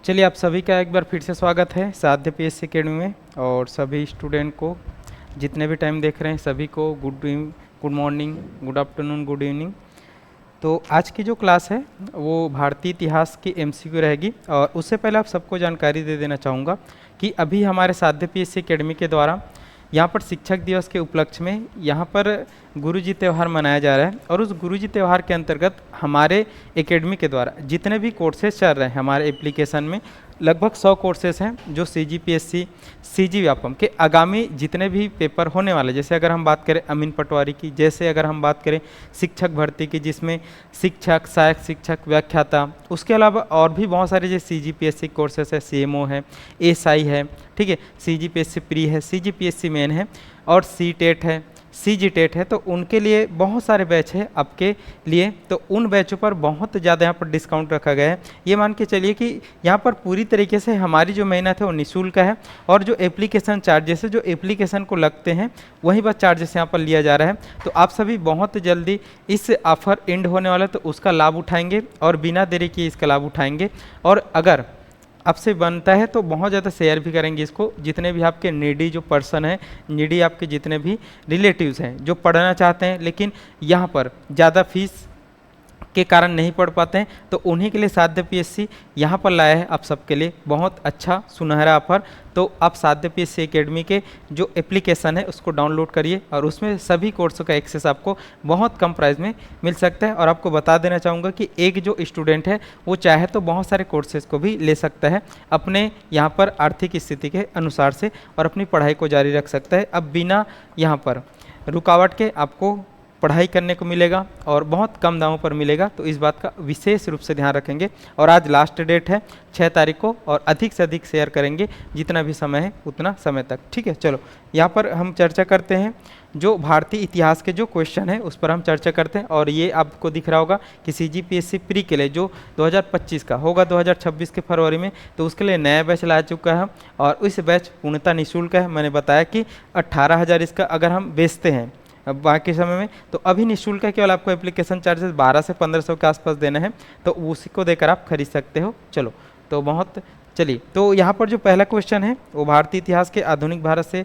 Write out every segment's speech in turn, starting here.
चलिए आप सभी का एक बार फिर से स्वागत है साध्य पीएससी अकेडमी में। और सभी स्टूडेंट को जितने भी टाइम देख रहे हैं सभी को good morning, good afternoon, good evening. तो आज की जो क्लास है वो भारतीय इतिहास की एमसीक्यू रहेगी। और उससे पहले आप सबको जानकारी दे देना चाहूँगा कि अभी हमारे साध्य पीएससी अकेडमी के द्वारा यहाँ पर शिक्षक दिवस के उपलक्ष्य में यहाँ पर गुरुजी त्यौहार मनाया जा रहा है। और उस गुरुजी त्यौहार के अंतर्गत हमारे एकेडमी के द्वारा जितने भी कोर्सेज चल रहे हैं हमारे एप्लीकेशन में, लगभग 100 कोर्सेज हैं जो CGPSC, CG व्यापम के आगामी जितने भी पेपर होने वाले, जैसे अगर हम बात करें अमीन पटवारी की, जैसे अगर हम बात करें शिक्षक भर्ती की जिसमें शिक्षक, सहायक शिक्षक, व्याख्याता, उसके अलावा और भी बहुत सारे जैसे CGPSC कोर्सेज है, CMO है, SI है, ठीक है, CGPSC प्री है, CGPSC मेन है और CTET है, CGTET है। तो उनके लिए बहुत सारे बैच है आपके लिए। तो उन बैचों पर बहुत ज़्यादा यहाँ पर डिस्काउंट रखा गया है। ये मान के चलिए कि यहाँ पर पूरी तरीके से हमारी जो मेहनत है वो निःशुल्क है। और जो एप्लीकेशन चार्जेस है, जो एप्लीकेशन को लगते हैं वही बस चार्जेस यहाँ पर लिया जा रहा है। तो आप सभी बहुत जल्दी इस ऑफ़र एंड होने वाला है तो उसका लाभ उठाएंगे और बिना देरी किए इसका लाभ उठाएंगे। और अगर आपसे बनता है तो बहुत ज़्यादा शेयर भी करेंगे इसको, जितने भी आपके नीडी जो पर्सन हैं, नीडी आपके जितने भी रिलेटिव्स हैं जो पढ़ना चाहते हैं लेकिन यहाँ पर ज़्यादा फीस के कारण नहीं पढ़ पाते हैं, तो उन्हीं के लिए साध्य पीएससी यहाँ पर लाया है आप सबके लिए बहुत अच्छा सुनहरा ऑफर। तो आप साध्य पीएससी अकेडमी के जो एप्लीकेशन है उसको डाउनलोड करिए और उसमें सभी कोर्सों का एक्सेस आपको बहुत कम प्राइस में मिल सकता है। और आपको बता देना चाहूँगा कि एक जो स्टूडेंट है वो चाहे तो बहुत सारे कोर्सेज को भी ले सकता है अपने यहाँ पर आर्थिक स्थिति के अनुसार से और अपनी पढ़ाई को जारी रख सकता है। अब बिना यहाँ पर रुकावट के आपको पढ़ाई करने को मिलेगा और बहुत कम दामों पर मिलेगा। तो इस बात का विशेष रूप से ध्यान रखेंगे। और आज लास्ट डेट है 6 तारीख को और अधिक से अधिक शेयर करेंगे जितना भी समय है उतना समय तक, ठीक है। चलो यहाँ पर हम चर्चा करते हैं जो भारतीय इतिहास के जो क्वेश्चन है उस पर हम चर्चा करते हैं। और ये आपको दिख रहा होगा कि CGPSC प्री के लिए जो 2025 का होगा 2026 के फरवरी में, तो उसके लिए नया बैच ला चुका है और इस बैच पूर्णतः निःशुल्क है। मैंने बताया कि 18,000 इसका अगर हम बेचते हैं अब बाकी समय में तो अभी निःशुल्क है, केवल आपको एप्लीकेशन चार्जेस 1200 से 1500 के आसपास देना है, तो उसी को देकर आप खरीद सकते हो। चलो तो बहुत चलिए, तो यहाँ पर जो पहला क्वेश्चन है वो भारतीय इतिहास के आधुनिक भारत से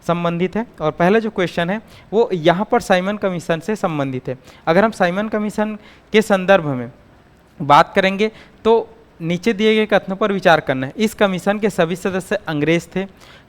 संबंधित है। और पहला जो क्वेश्चन है वो यहाँ पर साइमन कमीशन से संबंधित है। अगर हम साइमन कमीशन के संदर्भ में बात करेंगे तो नीचे दिए गए कथनों पर विचार करना है। इस कमीशन के सभी सदस्य अंग्रेज थे।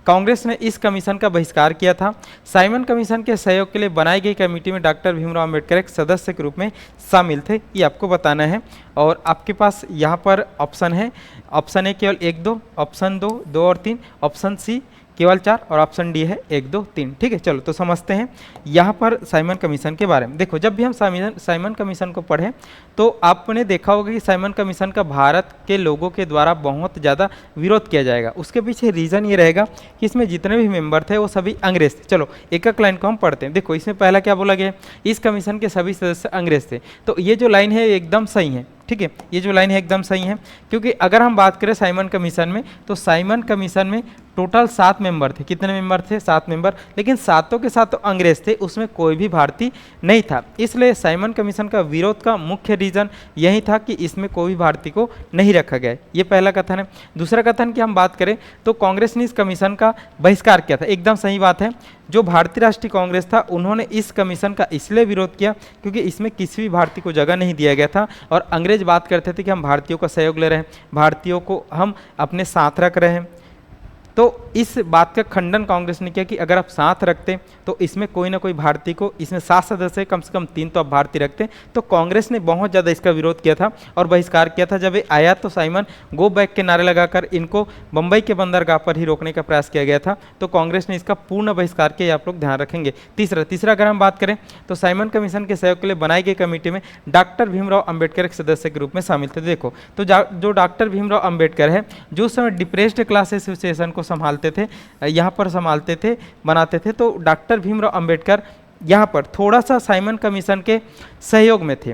कांग्रेस ने इस कमीशन का बहिष्कार किया था। साइमन कमीशन के सहयोग के लिए बनाई गई कमेटी में डॉक्टर भीमराव अंबेडकर एक सदस्य के रूप में शामिल थे, ये आपको बताना है। और आपके पास यहाँ पर ऑप्शन है, ऑप्शन ए केवल 1 2, ऑप्शन 2 और 3, ऑप्शन सी केवल 4 और ऑप्शन डी है 1 2 3, ठीक है। चलो तो समझते हैं यहाँ पर साइमन कमीशन के बारे में। देखो जब भी हम साइमन कमीशन को पढ़ें तो आपने देखा होगा कि साइमन कमीशन का भारत के लोगों के द्वारा बहुत ज़्यादा विरोध किया जाएगा। उसके पीछे रीज़न ये रहेगा कि इसमें जितने भी मेंबर थे वो सभी अंग्रेज थे। चलो एक एक लाइन को हम पढ़ते हैं। देखो इसमें पहला क्या बोला गया, इस कमीशन के सभी सदस्य अंग्रेज थे। तो ये जो लाइन है एकदम सही है, ठीक है, ये जो लाइन है एकदम सही है। क्योंकि अगर हम बात करें साइमन कमीशन में तो साइमन कमीशन में टोटल 7 मेंबर थे। कितने मेंबर थे? 7 मेंबर, लेकिन सातों के साथ तो अंग्रेज थे, उसमें कोई भी भारतीय नहीं था। इसलिए साइमन कमीशन का विरोध का मुख्य रीजन यही था कि इसमें कोई भी भारतीय को नहीं रखा गया। ये पहला कथन है। दूसरा कथन की हम बात करें तो कांग्रेस ने इस कमीशन का बहिष्कार किया था। एकदम सही बात है। जो भारतीय राष्ट्रीय कांग्रेस था उन्होंने इस कमीशन का इसलिए विरोध किया क्योंकि इसमें किसी भी भारतीय को जगह नहीं दिया गया था। और अंग्रेज बात करते थे कि हम भारतीयों का सहयोग ले रहे हैं, भारतीयों को हम अपने साथ रख रहे हैं। तो इस बात का खंडन कांग्रेस ने किया कि अगर आप साथ रखते तो इसमें कोई ना कोई भारतीय को, इसमें 7 सदस्य कम से कम 3 तो आप भारतीय रखते। तो कांग्रेस ने बहुत ज़्यादा इसका विरोध किया था और बहिष्कार किया था। जब ये आया तो साइमन गो बैक के नारे लगाकर इनको बंबई के बंदरगाह पर ही रोकने का प्रयास किया गया था। तो कांग्रेस ने इसका पूर्ण बहिष्कार किया, आप लोग ध्यान रखेंगे। तीसरा अगर हम बात करें तो साइमन कमीशन के सहयोग के लिए बनाई गई कमेटी में डॉक्टर भीमराव अंबेडकर एक सदस्य के रूप में शामिल थे। देखो तो जो डॉक्टर भीमराव अंबेडकर है जो उस समय डिप्रेस्ड क्लास एसोसिएशन को संभालते थे, यहाँ पर संभालते थे, बनाते थे। तो डॉक्टर भीमराव अंबेडकर यहाँ पर थोड़ा सा साइमन कमीशन के सहयोग में थे।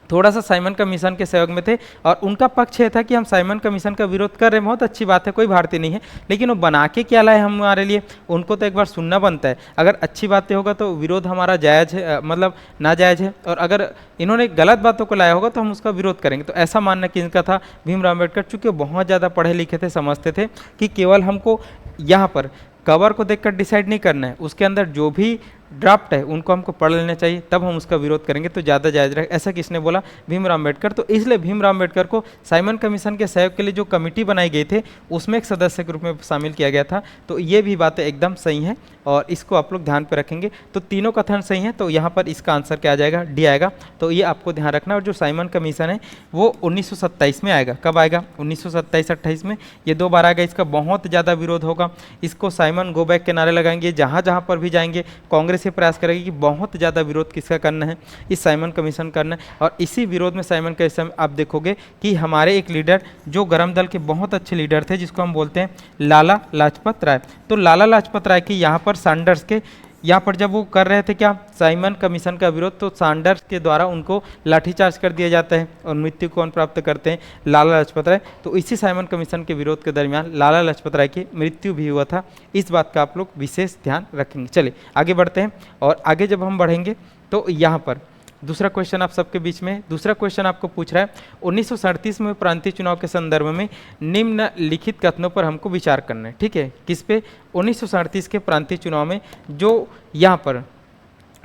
थोड़ा सा साइमन कमीशन के सहयोग में थे और उनका पक्ष ये था कि हम साइमन कमीशन का विरोध कर रहे हैं, बहुत अच्छी बात है, कोई भारतीय नहीं है, लेकिन वो बना के क्या लाए हमारे लिए, उनको तो एक बार सुनना बनता है। अगर अच्छी बातें होगा तो विरोध हमारा जायज़ है, मतलब नाजायज़ है, और अगर इन्होंने गलत बातों को लाया होगा तो हम उसका विरोध करेंगे। तो ऐसा मानना कि इनका था। भीमराव अम्बेडकर चूँकि बहुत ज़्यादा पढ़े लिखे थे, समझते थे कि केवल हमको यहाँ पर कवर को देखकर डिसाइड नहीं करना है, उसके अंदर जो भी ड्राफ्ट है उनको हमको पढ़ लेना चाहिए, तब हम उसका विरोध करेंगे तो ज़्यादा जायज़ रहेगा। ऐसा किसने बोला? भीमराव अम्बेडकर। तो इसलिए भीमराव अम्बेडकर को साइमन कमीशन के सहयोग के लिए जो कमेटी बनाई गई थी उसमें एक सदस्य के रूप में शामिल किया गया था। तो ये भी बातें एकदम सही हैं और इसको आप लोग ध्यान पर रखेंगे। तो तीनों कथन सही हैं, तो यहाँ पर इसका आंसर क्या आ जाएगा? डी आएगा। तो ये आपको ध्यान रखना। और जो साइमन कमीशन है वो 1927 में आएगा। कब आएगा? 1927-28 में। ये 2 बार आएगा। इसका बहुत ज़्यादा विरोध होगा। इसको साइमन गो बैक के नारे लगाएंगे, जहाँ जहाँ पर भी जाएंगे कांग्रेस ये प्रयास करेगी कि बहुत ज़्यादा विरोध किसका करना है? इस साइमन कमीशन करना है। और इसी विरोध में साइमन कमीशन आप देखोगे कि हमारे एक लीडर जो गरम दल के बहुत अच्छे लीडर थे, जिसको हम बोलते हैं लाला लाजपत राय। तो लाला लाजपत राय की यहाँ पर सैंडर्स के यहाँ पर जब वो कर रहे थे क्या, साइमन कमीशन का विरोध, तो सैंडर्स के द्वारा उनको लाठीचार्ज कर दिया जाता है और मृत्यु कौन प्राप्त करते हैं? लाला लाजपत राय। तो इसी साइमन कमीशन के विरोध के दरमियान लाला लाजपत राय की मृत्यु भी हुआ था। इस बात का आप लोग विशेष ध्यान रखेंगे। चलिए आगे बढ़ते हैं। और आगे जब हम बढ़ेंगे तो यहाँ पर दूसरा क्वेश्चन आप सबके बीच में, दूसरा क्वेश्चन आपको पूछ रहा है 1937 में प्रांतीय चुनाव के संदर्भ में निम्नलिखित कथनों पर हमको विचार करना है। ठीक है, किस पे? 1937 के प्रांतीय चुनाव में जो यहाँ पर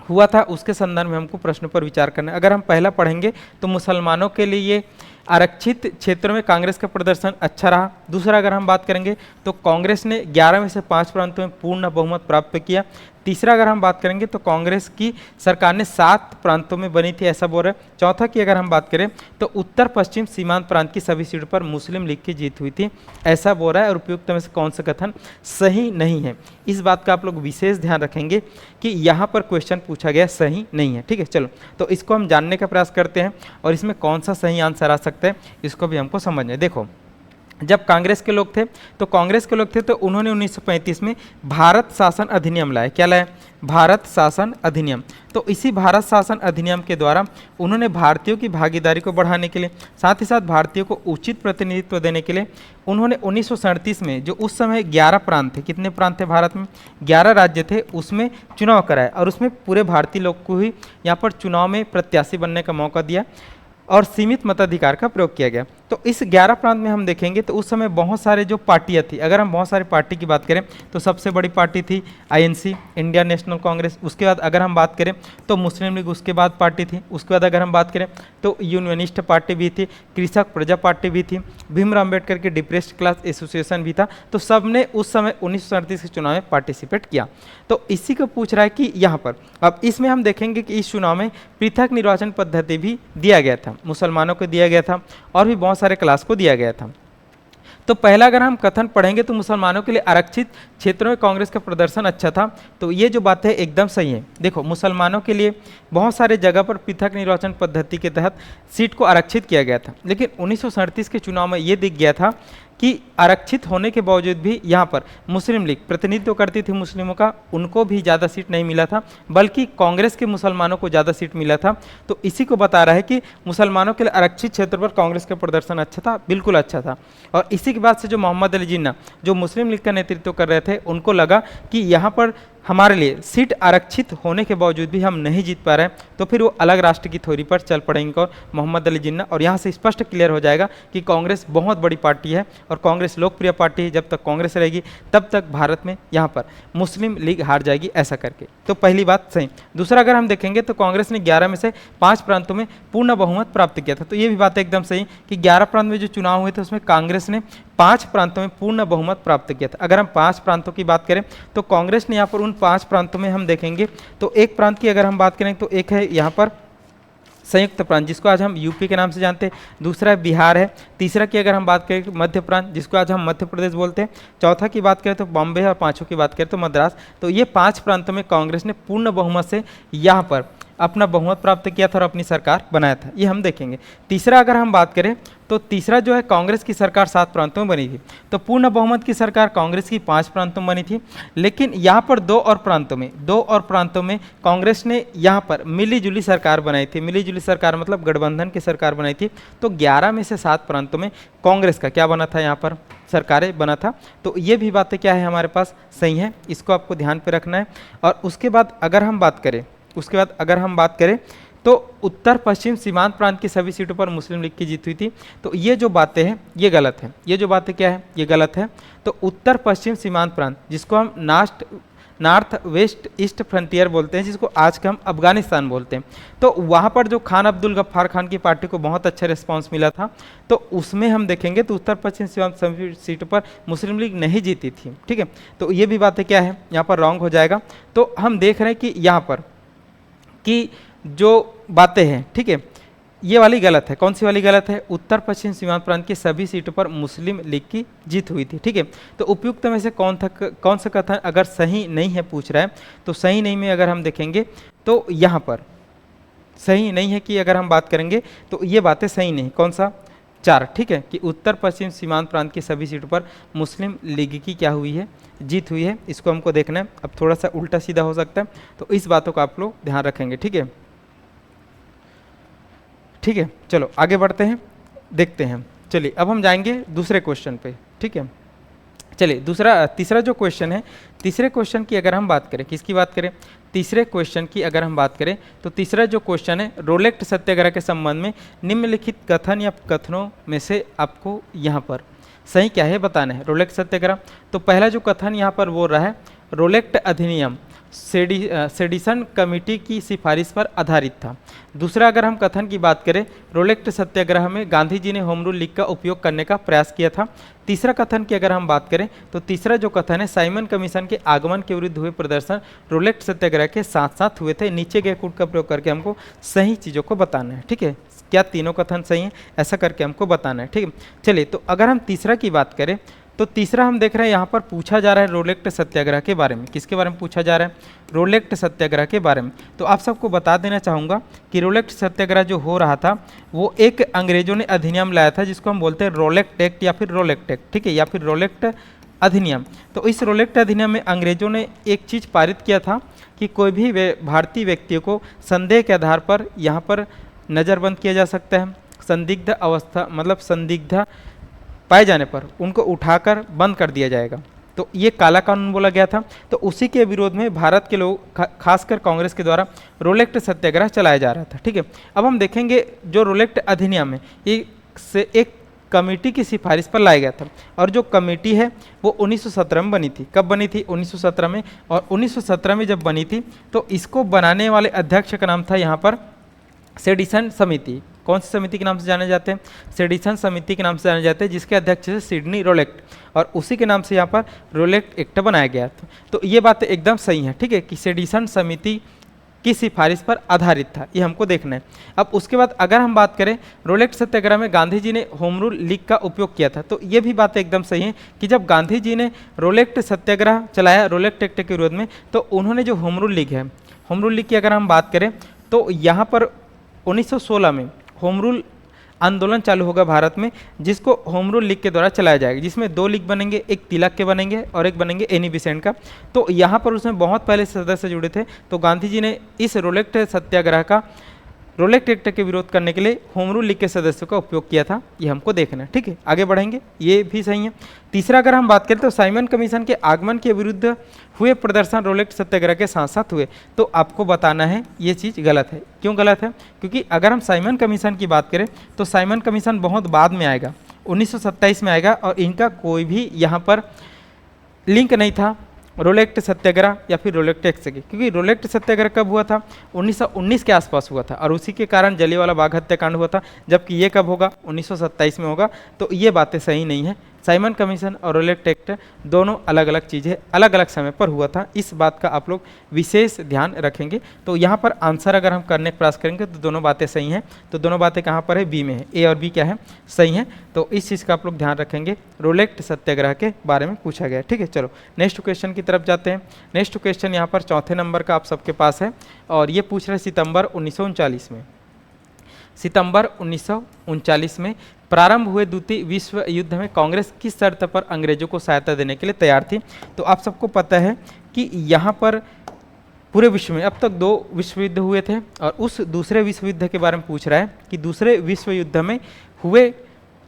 हुआ था उसके संदर्भ में हमको प्रश्न पर विचार करना है। अगर हम पहला पढ़ेंगे तो मुसलमानों के लिए आरक्षित क्षेत्रों में कांग्रेस का प्रदर्शन अच्छा रहा। दूसरा अगर हम बात करेंगे तो कांग्रेस ने 11 में से 5 प्रांतों में पूर्ण बहुमत प्राप्त किया। तीसरा अगर हम बात करेंगे तो कांग्रेस की सरकार ने 7 प्रांतों में बनी थी, ऐसा बोल रहे हैं। चौथा की अगर हम बात करें तो उत्तर पश्चिम सीमांत प्रांत की सभी सीटों पर मुस्लिम लीग की जीत हुई थी, ऐसा बोल रहा है। और उपयुक्त में से कौन सा कथन सही नहीं है? इस बात का आप लोग विशेष ध्यान रखेंगे कि यहाँ पर क्वेश्चन पूछा गया सही नहीं है। ठीक है, चलो तो इसको हम जानने का प्रयास करते हैं और इसमें कौन सा सही आंसर आ सकता है इसको भी हमको समझना है। देखो, जब कांग्रेस के लोग थे तो उन्होंने 1935 में भारत शासन अधिनियम लाया। क्या लाया? भारत शासन अधिनियम। तो इसी भारत शासन अधिनियम के द्वारा उन्होंने भारतीयों की भागीदारी को बढ़ाने के लिए, साथ ही साथ भारतीयों को उचित प्रतिनिधित्व देने के लिए उन्होंने 1937 में जो उस समय 11 प्रांत थे, कितने प्रांत थे भारत में? 11 राज्य थे, उसमें चुनाव कराया और उसमें पूरे भारतीय लोग को ही यहाँ पर चुनाव में प्रत्याशी बनने का मौका दिया और सीमित मताधिकार का प्रयोग किया गया। तो इस 11 प्रांत में हम देखेंगे तो उस समय बहुत सारे जो पार्टियां थी, अगर हम बहुत सारी पार्टी की बात करें तो सबसे बड़ी पार्टी थी आईएनसी, इंडियन नेशनल कांग्रेस। उसके बाद अगर हम बात करें तो मुस्लिम लीग उसके बाद पार्टी थी। उसके बाद अगर हम बात करें तो यूनियनिस्ट पार्टी भी थी, कृषक प्रजा पार्टी भी थी, भीमराव अम्बेडकर की डिप्रेस्ड क्लास एसोसिएशन भी था। तो सब ने उस समय 1937 के चुनाव में पार्टिसिपेट किया। तो इसी को पूछ रहा है कि यहाँ पर अब इसमें हम देखेंगे कि इस चुनाव में पृथक निर्वाचन पद्धति भी दिया गया था, मुसलमानों को दिया गया था और भी बहुत सारे क्लास को दिया गया था। तो पहला अगर हम कथन पढ़ेंगे तो मुसलमानों के लिए आरक्षित क्षेत्रों में कांग्रेस का प्रदर्शन अच्छा था, तो ये जो बात है एकदम सही है। देखो, मुसलमानों के लिए बहुत सारे जगह पर पृथक निर्वाचन पद्धति के तहत सीट को आरक्षित किया गया था, लेकिन 1937 के चुनाव में ये दिख गया था कि आरक्षित होने के बावजूद भी यहाँ पर मुस्लिम लीग प्रतिनिधित्व करती थी मुस्लिमों का, उनको भी ज़्यादा सीट नहीं मिला था, बल्कि कांग्रेस के मुसलमानों को ज़्यादा सीट मिला था। तो इसी को बता रहा है कि मुसलमानों के लिए आरक्षित क्षेत्र पर कांग्रेस का प्रदर्शन अच्छा था, बिल्कुल अच्छा था। और इसी के बाद से जो मोहम्मद अली जिन्ना जो मुस्लिम लीग का नेतृत्व कर रहे थे, उनको लगा कि यहाँ पर हमारे लिए सीट आरक्षित होने के बावजूद भी हम नहीं जीत पा रहे हैं, तो फिर वो अलग राष्ट्र की थ्योरी पर चल पड़ेंगे और मोहम्मद अली जिन्ना। और यहाँ से स्पष्ट क्लियर हो जाएगा कि कांग्रेस बहुत बड़ी पार्टी है और कांग्रेस लोकप्रिय पार्टी है। जब तक कांग्रेस रहेगी तब तक भारत में यहाँ पर मुस्लिम लीग हार जाएगी, ऐसा करके। तो पहली बात सही। दूसरा अगर हम देखेंगे तो कांग्रेस ने 11 में से 5 प्रांतों में पूर्ण बहुमत प्राप्त किया था। तो ये भी बात एकदम सही कि 11 प्रांत में जो चुनाव हुए थे उसमें कांग्रेस ने 5 प्रांतों में पूर्ण बहुमत प्राप्त किया था। अगर हम 5 प्रांतों की बात करें तो कांग्रेस ने यहाँ पर उन 5 प्रांतों में हम देखेंगे तो एक प्रांत की अगर हम बात करें तो एक है यहाँ पर संयुक्त प्रांत, जिसको आज हम यूपी के नाम से जानते हैं। दूसरा है बिहार है। तीसरा की अगर हम बात करें मध्य प्रांत, जिसको आज हम मध्य प्रदेश बोलते हैं। चौथा की बात करें तो बॉम्बे, और पांचों की बात करें तो मद्रास। तो ये 5 प्रांतों में कांग्रेस ने पूर्ण बहुमत से यहाँ पर अपना बहुमत प्राप्त किया था और अपनी सरकार बनाया था, ये हम देखेंगे। तीसरा अगर हम बात करें तो तीसरा जो है कांग्रेस की सरकार 7 प्रांतों में बनी थी। तो पूर्ण बहुमत की सरकार कांग्रेस की 5 प्रांतों में बनी थी, लेकिन यहाँ पर 2 और प्रांतों में कांग्रेस ने यहाँ पर मिलीजुली सरकार बनाई थी। मिलीजुली सरकार मतलब गठबंधन की सरकार बनाई थी। तो 11 में से 7 प्रांतों में कांग्रेस का क्या बना था, यहाँ पर सरकारें बना था। तो ये भी बातें क्या है हमारे पास सही है, इसको आपको ध्यान पे रखना है। और उसके बाद अगर हम बात करें तो उत्तर पश्चिम सीमांत प्रांत की सभी सीटों पर मुस्लिम लीग की जीत हुई थी। तो ये जो बातें हैं ये गलत है, ये जो बातें क्या है ये गलत है। तो उत्तर पश्चिम सीमांत प्रांत जिसको हम नॉर्थ वेस्ट ईस्ट फ्रंटियर बोलते हैं, जिसको आज का हम अफगानिस्तान बोलते हैं, तो वहाँ पर जो खान अब्दुल गफ्फार खान की पार्टी को बहुत अच्छा रिस्पांस मिला था। तो उसमें हम देखेंगे तो उत्तर पश्चिम सीमांत सभी सीटों पर मुस्लिम लीग नहीं जीती थी, ठीक है। तो ये भी बातें क्या है यहाँ पर रॉन्ग हो जाएगा। तो हम देख रहे हैं कि यहाँ पर कि जो बातें हैं, ठीक है, ये वाली गलत है। कौन सी वाली गलत है? उत्तर पश्चिम सीमांत प्रांत की सभी सीटों पर मुस्लिम लीग की जीत हुई थी, ठीक है। तो उपयुक्त में से कौन सा कथन अगर सही नहीं है पूछ रहा है, तो सही नहीं में अगर हम देखेंगे तो यहाँ पर सही नहीं है कि अगर हम बात करेंगे तो ये बातें सही नहीं। कौन सा? 4, ठीक है, कि उत्तर पश्चिम सीमांत प्रांत की सभी सीटों पर मुस्लिम लीग की क्या हुई है, जीत हुई है। इसको हमको देखना है। अब थोड़ा सा उल्टा सीधा हो सकता है, तो इस बातों का आप लोग ध्यान रखेंगे, ठीक है। ठीक है, चलो आगे बढ़ते हैं, देखते हैं। चलिए अब हम जाएंगे दूसरे क्वेश्चन पे, ठीक है। चलिए तीसरा जो क्वेश्चन है, तीसरे क्वेश्चन की अगर हम बात करें, किसकी बात करें? तीसरे क्वेश्चन की अगर हम बात करें तो तीसरा जो क्वेश्चन है रोलेक्ट सत्याग्रह के संबंध में निम्नलिखित कथन या कथनों में से आपको यहाँ पर सही क्या है बताना है। रोलेक्ट सत्याग्रह, तो पहला जो कथन यहाँ पर बोल रहा है रोलेक्ट अधिनियम सेडिशन कमेटी की सिफारिश पर आधारित था। दूसरा अगर हम कथन की बात करें, रोलेक्ट सत्याग्रह में गांधी जी ने होम रूल लीग का उपयोग करने का प्रयास किया था। तीसरा कथन की अगर हम बात करें तो तीसरा जो कथन है साइमन कमीशन के आगमन के विरुद्ध हुए प्रदर्शन रोलेक्ट सत्याग्रह के साथ साथ हुए थे। नीचे के कूट का प्रयोग करके हमको सही चीज़ों को बताना है, ठीक है। क्या तीनों कथन सही हैं, ऐसा करके हमको बताना है, ठीक है। चलिए तो अगर हम तीसरा की बात करें तो तीसरा हम देख रहे हैं यहाँ पर पूछा जा रहा है रोलेक्ट सत्याग्रह के बारे में। किसके बारे में पूछा जा रहा है? रोलेक्ट सत्याग्रह के बारे में। तो आप सबको बता देना चाहूँगा कि रोलेक्ट सत्याग्रह जो हो रहा था वो एक अंग्रेजों ने अधिनियम लाया था जिसको हम बोलते हैं रोलेक्ट एक्ट या फिर रोलेक्ट एक्ट, ठीक है, या फिर रोलेक्ट अधिनियम। तो इस रोलेक्ट अधिनियम में अंग्रेजों ने एक चीज़ पारित किया था कि कोई भी भारतीय व्यक्तियों को संदेह के आधार पर यहाँ पर नज़रबंद किया जा सकता है। संदिग्ध अवस्था मतलब संदिग्ध पाए जाने पर उनको उठाकर बंद कर दिया जाएगा। तो ये काला कानून बोला गया था। तो उसी के विरोध में भारत के लोग खासकर कांग्रेस के द्वारा रोलेक्ट सत्याग्रह चलाया जा रहा था, ठीक है। अब हम देखेंगे जो रोलेक्ट अधिनियम है ये से एक कमेटी की सिफारिश पर लाया गया था और जो कमेटी है वो 1917 में बनी थी। कब बनी थी? 1917 में। और 1917 में जब बनी थी तो इसको बनाने वाले अध्यक्ष का नाम था यहाँ पर सेडिशन समिति। कौन सी समिति के नाम से जाने जाते हैं? सेडिशन समिति के नाम से जाने जाते हैं, जिसके अध्यक्ष है सिडनी रोलेक्ट, और उसी के नाम से यहाँ पर रोलेक्ट एक्ट बनाया गया था। तो ये बातें एकदम सही है, ठीक है, कि सेडिशन समिति की सिफारिश पर आधारित था, ये हमको देखना है। अब उसके बाद अगर हम बात करें रोलेक्ट सत्याग्रह में गांधी जी ने होम रूल लीग का उपयोग किया था, तो ये भी बातें एकदम सही है कि जब गांधी जी ने रोलेक्ट सत्याग्रह चलाया रोलेक्ट एक्ट के विरोध में, तो उन्होंने जो होम रूल लीग है, होम रूल लीग की अगर हम बात करें तो यहाँ पर 1916 में होम रूल आंदोलन चालू होगा भारत में, जिसको होम रूल लीग के द्वारा चलाया जाएगा, जिसमें 2 लीग बनेंगे, एक तिलक के बनेंगे और एक बनेंगे एनी बेसेंट का। तो यहाँ पर उसमें बहुत पहले सदस्य जुड़े थे। तो गांधी जी ने इस रोलेक्ट सत्याग्रह का रोलेक्ट एक्ट के विरोध करने के लिए होम रूल लीग के सदस्यों का उपयोग किया था, ये हमको देखना है, ठीक है। आगे बढ़ेंगे, ये भी सही है। तीसरा अगर हम बात करें तो साइमन कमीशन के आगमन के विरुद्ध हुए प्रदर्शन रोलेक्ट सत्याग्रह के साथ साथ हुए, तो आपको बताना है ये चीज़ गलत है। क्यों गलत है? क्योंकि अगर हम साइमन कमीशन की बात करें तो साइमन कमीशन बहुत बाद में आएगा, 1927 में आएगा, और इनका कोई भी यहाँ पर लिंक नहीं था रोलेक्ट सत्याग्रह या फिर रोलेक्ट एक्ट से, क्योंकि रोलेक्ट सत्याग्रह कब हुआ था? 1919 के आसपास हुआ था, और उसी के कारण जलियांवाला बाग हत्याकांड हुआ था। जबकि ये कब होगा? 1927 में होगा। तो ये बातें सही नहीं है, साइमन कमीशन और रोलेट एक्ट दोनों अलग अलग चीज़ें अलग अलग समय पर हुआ था, इस बात का आप लोग विशेष ध्यान रखेंगे। तो यहाँ पर आंसर अगर हम करने का प्रयास करेंगे तो दोनों बातें सही हैं, तो दोनों बातें कहाँ पर है, बी में है, ए और बी क्या है, सही है। तो इस चीज़ का आप लोग ध्यान रखेंगे, रोलेट सत्याग्रह के बारे में पूछा गया है। ठीक है, चलो नेक्स्ट क्वेश्चन की तरफ जाते हैं। नेक्स्ट क्वेश्चन यहाँ पर चौथे नंबर का आप सबके पास है और ये पूछ रहे सितंबर 1939 में, सितंबर 1939 में प्रारंभ हुए द्वितीय विश्व युद्ध में कांग्रेस किस शर्त पर अंग्रेजों को सहायता देने के लिए तैयार थी। तो आप सबको पता है कि यहाँ पर पूरे विश्व में अब तक 2 विश्व युद्ध हुए थे और उस दूसरे विश्व युद्ध के बारे में पूछ रहा है कि दूसरे विश्व युद्ध में हुए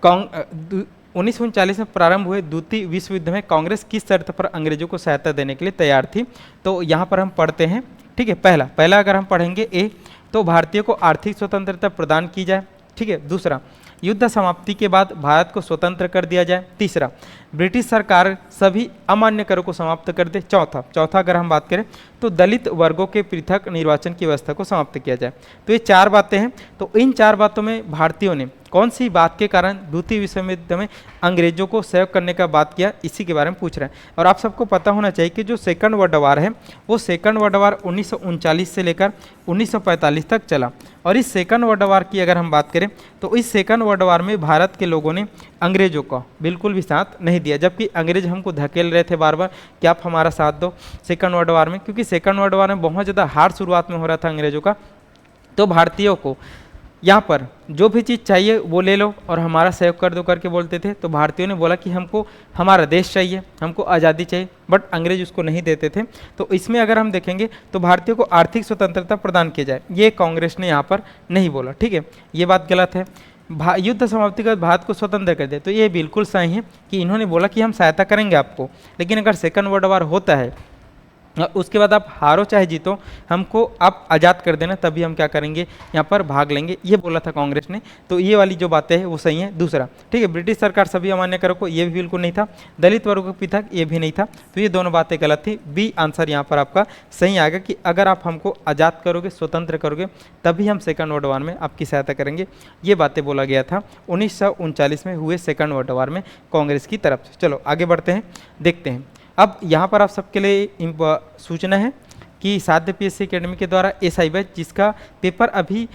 1939 में प्रारंभ हुए द्वितीय विश्व युद्ध में कांग्रेस किस शर्त पर अंग्रेजों को सहायता देने के लिए तैयार थी। तो यहाँ पर हम पढ़ते हैं। ठीक है, पहला अगर हम पढ़ेंगे ए, तो भारतीयों को आर्थिक स्वतंत्रता प्रदान की जाए। ठीक है, दूसरा युद्ध समाप्ति के बाद भारत को स्वतंत्र कर दिया जाए। तीसरा ब्रिटिश सरकार सभी अमान्य करों को समाप्त कर दे। चौथा अगर हम बात करें तो दलित वर्गों के पृथक निर्वाचन की व्यवस्था को समाप्त किया जाए। तो ये 4 बातें हैं। तो इन 4 बातों में भारतीयों ने कौन सी बात के कारण द्वितीय विश्व युद्ध में अंग्रेजों को सहयोग करने का बात किया, इसी के बारे में पूछ रहे हैं। और आप सबको पता होना चाहिए कि जो सेकंड वर्ल्ड वार है वो सेकंड वर्ल्ड वार 1939 से लेकर 1945 तक चला। और इस सेकंड वर्ल्ड वार की अगर हम बात करें तो इस सेकंड वर्ल्ड वार में भारत के लोगों ने अंग्रेजों का बिल्कुल भी साथ नहीं दिया, जबकि अंग्रेज हमको धकेल रहे थे बार बार कि आप हमारा साथ दो सेकंड वर्ल्ड वार में, क्योंकि सेकंड वर्ल्ड वार में बहुत ज़्यादा हार्ड शुरुआत में हो रहा था अंग्रेजों का। तो भारतीयों को यहाँ पर जो भी चीज़ चाहिए वो ले लो और हमारा सहयोग कर दो करके बोलते थे। तो भारतीयों ने बोला कि हमको हमारा देश चाहिए, हमको आज़ादी चाहिए, बट अंग्रेज उसको नहीं देते थे। तो इसमें अगर हम देखेंगे तो भारतीयों को आर्थिक स्वतंत्रता प्रदान की जाए, ये कांग्रेस ने यहाँ पर नहीं बोला। ठीक है, ये बात गलत है। युद्ध समाप्ति के बाद भारत को स्वतंत्र कर दे, तो ये बिल्कुल सही है कि इन्होंने बोला कि हम सहायता करेंगे आपको, लेकिन अगर सेकंड वर्ल्ड वार होता है उसके बाद आप हारो चाहे जीतो, हमको आप आज़ाद कर देना, तभी हम क्या करेंगे यहाँ पर भाग लेंगे, ये बोला था कांग्रेस ने। तो ये वाली जो बातें हैं वो सही है। दूसरा, ठीक है, ब्रिटिश सरकार सभी अमान्य करों को, ये भी बिल्कुल नहीं था। दलित वर्गों को पृथक, ये भी नहीं था। तो ये दोनों बातें गलत थी। बी आंसर यहाँ पर आपका सही आएगा कि अगर आप हमको आज़ाद करोगे, स्वतंत्र करोगे, तभी हम सेकंड वर्ल्ड वार में आपकी सहायता करेंगे, ये बातें बोला गया था 1939 में हुए सेकंड वर्ल्ड वार में कांग्रेस की तरफ से। चलो आगे बढ़ते हैं, देखते हैं। अब यहाँ पर आप सबके लिए सूचना है कि साध्य पीएससी एकेडमी के द्वारा एसआई बैच जिसका पेपर अभी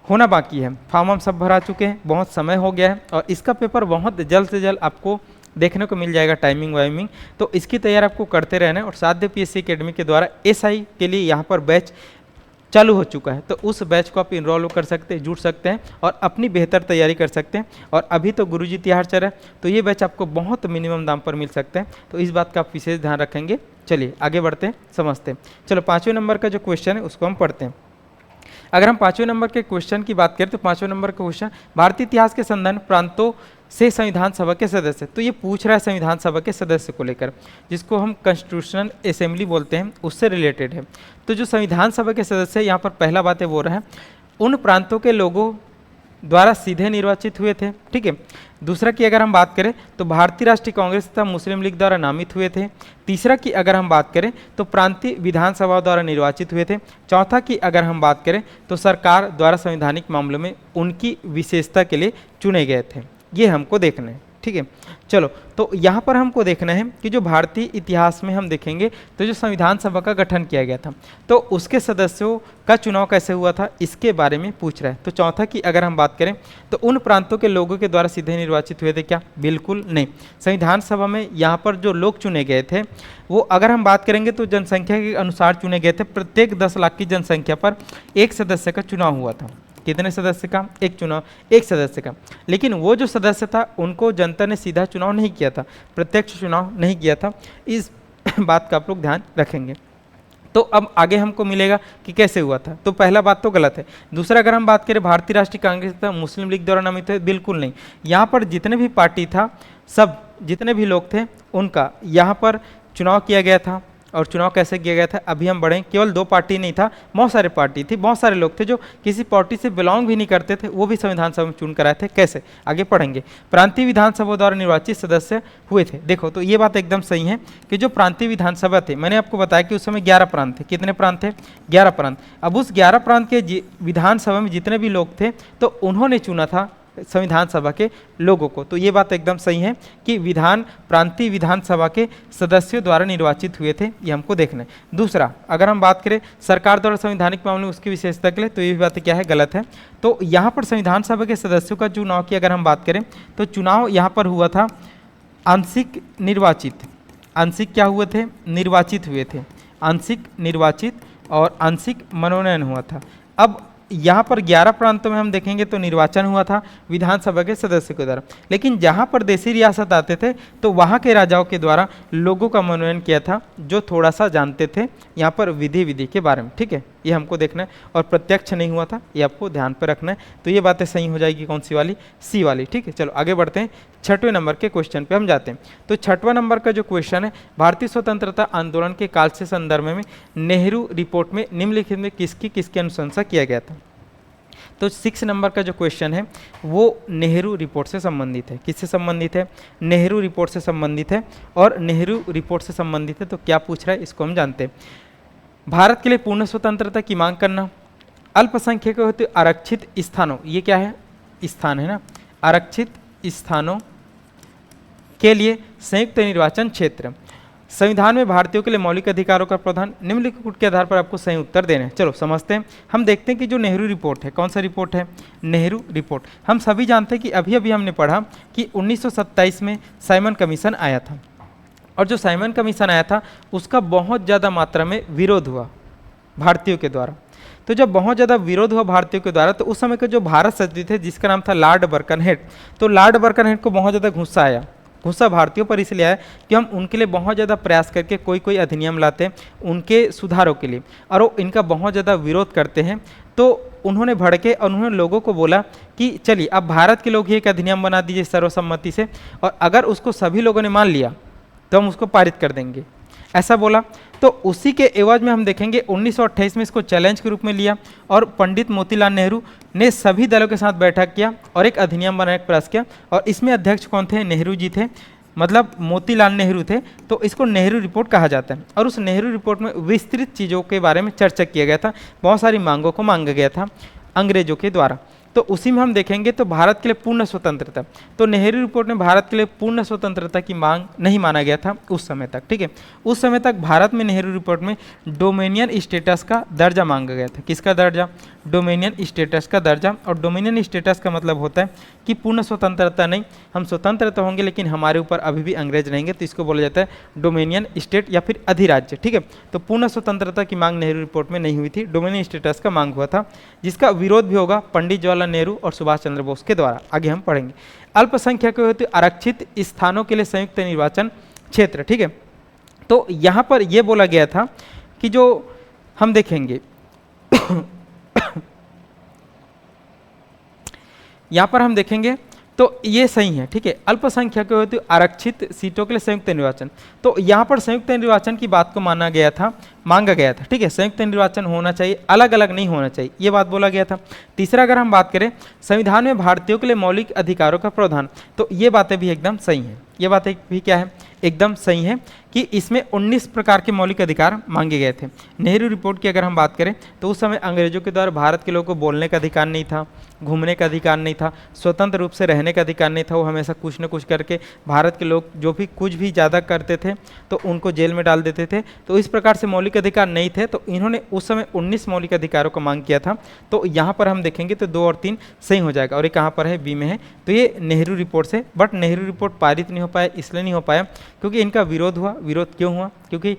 होना बाकी है, फॉर्म हम सब भरा चुके हैं, बहुत समय हो गया है और इसका पेपर बहुत जल्द से जल्द आपको देखने को मिल जाएगा, टाइमिंग वाइमिंग। तो इसकी तैयारी आपको करते रहना है। और साध्य पीएससी एकेडमी के द्वारा एसआई के लिए यहाँ पर बैच चालू हो चुका है, तो उस बैच को आप इनरोल कर सकते हैं, जुड़ सकते हैं और अपनी बेहतर तैयारी कर सकते हैं। और अभी तो गुरुजी तिहार चल रहा है, तो ये बैच आपको बहुत मिनिमम दाम पर मिल सकते हैं, तो इस बात का आप विशेष ध्यान रखेंगे। चलिए आगे बढ़ते हैं, समझते हैं। चलो 5वें नंबर का जो क्वेश्चन है उसको हम पढ़ते हैं। अगर हम 5वें नंबर के क्वेश्चन की बात करें तो 5वें नंबर का क्वेश्चन भारतीय इतिहास के संदर्भ प्रांतों से संविधान सभा के सदस्य, तो ये पूछ रहा है संविधान सभा के सदस्य को लेकर, जिसको हम कॉन्स्टिट्यूशनल असेंबली बोलते हैं, उससे रिलेटेड है। तो जो संविधान सभा के सदस्य यहाँ पर पहला बात है वो रहा है उन प्रांतों के लोगों द्वारा सीधे निर्वाचित हुए थे। ठीक है, दूसरा की अगर हम बात करें तो भारतीय राष्ट्रीय कांग्रेस तथा मुस्लिम लीग द्वारा नामित हुए थे। तीसरा की अगर हम बात करें तो प्रांतीय विधानसभा द्वारा निर्वाचित हुए थे। चौथा की अगर हम बात करें तो सरकार द्वारा संवैधानिक मामलों में उनकी विशेषता के लिए चुने गए थे। ये हमको देखना है। ठीक है, चलो तो यहाँ पर हमको देखना है कि जो भारतीय इतिहास में हम देखेंगे तो जो संविधान सभा का गठन किया गया था तो उसके सदस्यों का चुनाव कैसे हुआ था, इसके बारे में पूछ रहा है। तो चौथा की अगर हम बात करें तो उन प्रांतों के लोगों के द्वारा सीधे निर्वाचित हुए थे क्या, बिल्कुल नहीं। संविधान सभा में यहाँ पर जो लोग चुने गए थे वो अगर हम बात करेंगे तो जनसंख्या के अनुसार चुने गए थे। प्रत्येक 10 लाख की जनसंख्या पर एक सदस्य का चुनाव हुआ था। कितने सदस्य का, एक सदस्य का। लेकिन वो जो सदस्य था उनको जनता ने सीधा चुनाव नहीं किया था, प्रत्यक्ष चुनाव नहीं किया था। इस बात का आप लोग ध्यान रखेंगे। तो अब आगे हमको मिलेगा कि कैसे हुआ था। तो पहला बात तो गलत है। दूसरा अगर हम बात करें भारतीय राष्ट्रीय कांग्रेस था मुस्लिम लीग द्वारा नामित है, बिल्कुल नहीं। यहाँ पर जितने भी पार्टी था, सब जितने भी लोग थे उनका यहाँ पर चुनाव किया गया था। और चुनाव कैसे किया गया था, अभी हम बढ़ें, केवल 2 पार्टी नहीं था, बहुत सारे पार्टी थी, बहुत सारे लोग थे जो किसी पार्टी से बिलोंग भी नहीं करते थे, वो भी संविधान सभा में चुन कर आए थे। कैसे, आगे पढ़ेंगे। प्रांतीय विधानसभा द्वारा निर्वाचित सदस्य हुए थे। देखो तो ये बात एकदम सही है कि जो प्रांतीय विधानसभा थे, मैंने आपको बताया कि उस समय 11 प्रांत थे। कितने प्रांत थे, 11 प्रांत। अब उस 11 प्रांत के विधानसभा में जितने भी लोग थे तो उन्होंने चुना था संविधान सभा के लोगों को। तो ये बात एकदम सही है कि प्रांतीय विधानसभा के सदस्यों द्वारा निर्वाचित हुए थे, ये हमको देखना है। दूसरा, अगर हम बात करें सरकार द्वारा संवैधानिक मामले में उसकी विशेषता के लिए, तो ये भी बात क्या है, गलत है। तो यहाँ पर संविधान सभा के सदस्यों का चुनाव की अगर हम बात करें तो चुनाव यहाँ पर हुआ था आंशिक निर्वाचित। आंशिक क्या हुए थे, निर्वाचित हुए थे, आंशिक निर्वाचित और आंशिक मनोनयन हुआ था। अब यहाँ पर 11 प्रांतों में हम देखेंगे तो निर्वाचन हुआ था विधानसभा के सदस्यों के द्वारा, लेकिन जहाँ पर देशी रियासत आते थे तो वहाँ के राजाओं के द्वारा लोगों का मनोनयन किया था जो थोड़ा सा जानते थे यहाँ पर विधि के बारे में। ठीक है, ये हमको देखना है, और प्रत्यक्ष नहीं हुआ था, ये आपको ध्यान पर रखना है। तो ये बातें सही हो जाएगी, कौन सी वाली, सी वाली। ठीक है, चलो आगे बढ़ते हैं, 6वें नंबर के क्वेश्चन पे हम जाते हैं। तो 6वां नंबर का जो क्वेश्चन है, भारतीय स्वतंत्रता आंदोलन के काल से संदर्भ में नेहरू रिपोर्ट में निम्नलिखित में किसकी अनुशंसा किया गया था। तो 6 नंबर का जो क्वेश्चन है वो नेहरू रिपोर्ट से संबंधित है। किससे संबंधित है, नेहरू रिपोर्ट से संबंधित है। और नेहरू रिपोर्ट से संबंधित है तो क्या पूछ रहा है, इसको हम जानते हैं। भारत के लिए पूर्ण स्वतंत्रता की मांग करना, अल्पसंख्यकों हेतु आरक्षित स्थानों, ये क्या है, स्थान है ना, आरक्षित स्थानों के लिए संयुक्त निर्वाचन क्षेत्र, संविधान में भारतीयों के लिए मौलिक अधिकारों का प्रावधान, निम्नलिखित के आधार पर आपको सही उत्तर देने हैं। चलो समझते हैं। हम देखते हैं कि जो नेहरू रिपोर्ट है, कौन सा रिपोर्ट है, नेहरू रिपोर्ट। हम सभी जानते हैं कि अभी अभी हमने पढ़ा कि 1927 में साइमन कमीशन आया था, और जो साइमन कमीशन आया था उसका बहुत ज़्यादा मात्रा में विरोध हुआ भारतीयों के द्वारा। तो जब बहुत ज़्यादा विरोध हुआ भारतीयों के द्वारा, तो उस समय के जो भारत सचिव थे जिसका नाम था लॉर्ड बर्कनहेड, तो लॉर्ड बर्कनहेड को बहुत ज़्यादा गुस्सा आया। गुस्सा भारतीयों पर इसलिए आया कि हम उनके लिए बहुत ज़्यादा प्रयास करके कोई अधिनियम लाते हैं उनके सुधारों के लिए, और वो इनका बहुत ज़्यादा विरोध करते हैं। तो उन्होंने भड़के और उन्होंने लोगों को बोला कि चलिए अब भारत के लोग ही एक अधिनियम बना दीजिए सर्वसम्मति से, और अगर उसको सभी लोगों ने मान लिया तो हम उसको पारित कर देंगे, ऐसा बोला। तो उसी के एवज में हम देखेंगे 1928 में इसको चैलेंज के रूप में लिया, और पंडित मोतीलाल नेहरू ने सभी दलों के साथ बैठक किया और एक अधिनियम बनाने का प्रयास किया, और इसमें अध्यक्ष कौन थे, नेहरू जी थे, मतलब मोतीलाल नेहरू थे। तो इसको नेहरू रिपोर्ट कहा जाता है, और उस नेहरू रिपोर्ट में विस्तृत चीज़ों के बारे में चर्चा किया गया था, बहुत सारी मांगों को मांगा गया था अंग्रेजों के द्वारा। तो उसी में हम देखेंगे तो भारत के लिए पूर्ण स्वतंत्रता, तो नेहरू रिपोर्ट में भारत के लिए पूर्ण स्वतंत्रता की मांग नहीं माना गया था उस समय तक। ठीक है, उस समय तक भारत में नेहरू रिपोर्ट में डोमिनियन स्टेटस का दर्जा मांगा गया था। किसका दर्जा, डोमिनियन स्टेटस का दर्जा। और डोमिनियन स्टेटस का मतलब होता है कि पूर्ण स्वतंत्रता नहीं, हम स्वतंत्र तो होंगे लेकिन हमारे ऊपर अभी भी अंग्रेज रहेंगे, तो इसको बोला जाता है डोमिनियन स्टेट या फिर अधिराज्य। ठीक है, तो पूर्ण स्वतंत्रता की मांग नेहरू रिपोर्ट में नहीं हुई थी, डोमिनियन स्टेटस का मांग हुआ था, जिसका विरोध भी होगा पंडित जवाहरलाल नेहरू और सुभाष चंद्र बोस के द्वारा। आगे हम पढ़ेंगे। अल्पसंख्यकों हेतु आरक्षित स्थानों के लिए संयुक्त निर्वाचन क्षेत्र। ठीक है, तो यहाँ पर यह बोला गया था कि जो हम देखेंगे यहाँ पर हम देखेंगे तो ये सही है। ठीक है, अल्पसंख्यकों हेतु आरक्षित सीटों के लिए संयुक्त निर्वाचन, तो यहाँ पर संयुक्त निर्वाचन की बात को मांगा गया था। ठीक है, संयुक्त निर्वाचन होना चाहिए, अलग अलग नहीं होना चाहिए, ये बात बोला गया था। तीसरा, अगर हम बात करें संविधान में भारतीयों के लिए मौलिक अधिकारों का प्रावधान, तो ये बातें भी एकदम सही हैं। ये बातें भी क्या है, एकदम सही है कि इसमें 19 प्रकार के मौलिक अधिकार मांगे गए थे। नेहरू रिपोर्ट की अगर हम बात करें तो उस समय अंग्रेजों के द्वारा भारत के लोगों को बोलने का अधिकार नहीं था, घूमने का अधिकार नहीं था, स्वतंत्र रूप से रहने का अधिकार नहीं था। वो हमेशा कुछ न कुछ करके भारत के लोग जो भी कुछ भी ज़्यादा करते थे तो उनको जेल में डाल देते थे। तो इस प्रकार से मौलिक अधिकार नहीं थे, तो इन्होंने उस समय 19 मौलिक अधिकारों का मांग किया था। तो यहाँ पर हम देखेंगे तो 2 और 3 सही हो जाएगा, और ये कहाँ पर है, बी में है। तो ये नेहरू रिपोर्ट से, बट नेहरू रिपोर्ट पारित नहीं हो पाया, इसलिए नहीं हो पाया क्योंकि इनका विरोध हुआ। विरोध क्यों हुआ, क्योंकि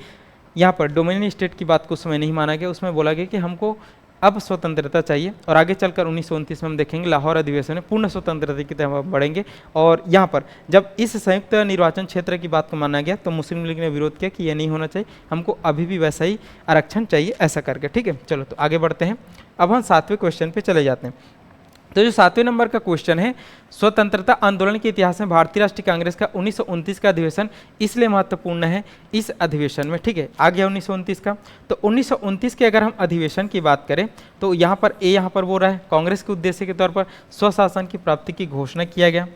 यहाँ पर डोमिनियन स्टेट की बात को उस समय नहीं माना गया, उसमें बोला गया कि हमको अब स्वतंत्रता चाहिए। और आगे चलकर 1929 में हम देखेंगे लाहौर अधिवेशन में पूर्ण स्वतंत्रता की तरफ बढ़ेंगे। और यहाँ पर जब इस संयुक्त निर्वाचन क्षेत्र की बात को माना गया तो मुस्लिम लीग ने विरोध किया कि यह नहीं होना चाहिए, हमको अभी भी वैसा ही आरक्षण चाहिए, ऐसा करके। ठीक है, चलो तो आगे बढ़ते हैं। अब हम 7वें क्वेश्चन पे चले जाते हैं। तो जो 7वें नंबर का क्वेश्चन है, स्वतंत्रता आंदोलन के इतिहास में भारतीय राष्ट्रीय कांग्रेस का 1929 का अधिवेशन इसलिए महत्वपूर्ण है इस अधिवेशन में। ठीक है, आ गया 1929 का। तो 1929 के अगर हम अधिवेशन की बात करें तो यहाँ पर बोल रहा है कांग्रेस के उद्देश्य के तौर पर स्वशासन की प्राप्ति की घोषणा किया गया।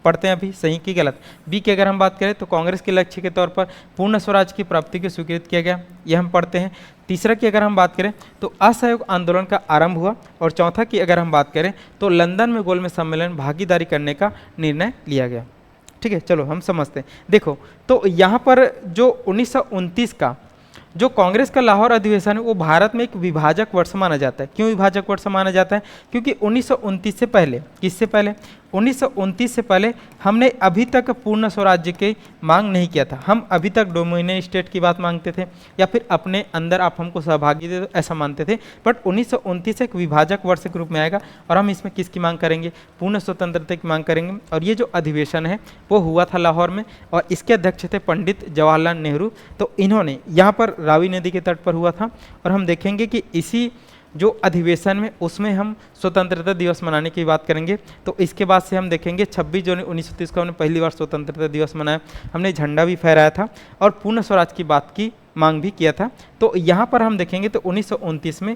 पढ़ते हैं अभी सही की गलत। बी की अगर हम बात करें तो कांग्रेस के लक्ष्य के तौर पर पूर्ण स्वराज की प्राप्ति को स्वीकृत किया गया, यह हम पढ़ते हैं। तीसरा की अगर हम बात करें तो असहयोग आंदोलन का आरंभ हुआ। और चौथा की अगर हम बात करें तो लंदन में गोलमेज सम्मेलन भागीदारी करने का निर्णय लिया गया। ठीक है, चलो हम समझते हैं। देखो तो यहाँ पर जो 1929 का जो कांग्रेस का लाहौर अधिवेशन है वो भारत में एक विभाजक वर्ष माना जाता है। क्यों विभाजक वर्ष माना जाता है? क्योंकि 1929 से पहले, किससे पहले? 1929 से पहले हमने अभी तक पूर्ण स्वराज्य की मांग नहीं किया था। हम अभी तक डोमिनियन स्टेट की बात मांगते थे या फिर अपने अंदर आप हमको सहभागी दे दो ऐसा मानते थे। बट 1929 एक विभाजक वर्ष के रूप में आएगा और हम इसमें किसकी मांग करेंगे? पूर्ण स्वतंत्रता की मांग करेंगे। और ये जो अधिवेशन है वो हुआ था लाहौर में और इसके अध्यक्ष थे पंडित जवाहरलाल नेहरू। तो इन्होंने यहाँ पर रावी नदी के तट पर हुआ था और हम देखेंगे कि इसी जो अधिवेशन में उसमें हम स्वतंत्रता दिवस मनाने की बात करेंगे। तो इसके बाद से हम देखेंगे 26 जनवरी 1930 को हमने पहली बार स्वतंत्रता दिवस मनाया, हमने झंडा भी फहराया था और पूर्ण स्वराज की बात की मांग भी किया था। तो यहाँ पर हम देखेंगे तो 1929 में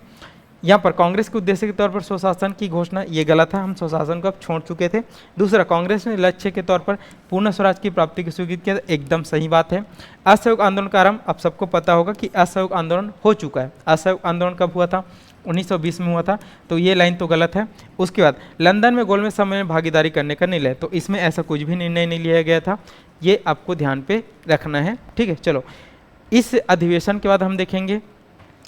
यहाँ पर कांग्रेस के उद्देश्य के तौर पर स्वशासन की घोषणा, ये गलत है, हम स्वशासन को अब छोड़ चुके थे। दूसरा, कांग्रेस ने लक्ष्य के तौर पर पूर्ण स्वराज की प्राप्ति की स्वीकृत किया, एकदम सही बात है। असहयोग आंदोलन का आरंभ, अब सबको पता होगा कि असहयोग आंदोलन हो चुका है। असहयोग आंदोलन कब हुआ था? 1920 में हुआ था, तो ये लाइन तो गलत है। उसके बाद लंदन में गोलमेज सम्मेलन में भागीदारी करने का निर्णय, तो इसमें ऐसा कुछ भी निर्णय नहीं लिया गया था, ये आपको ध्यान पे रखना है। ठीक है, चलो इस अधिवेशन के बाद हम देखेंगे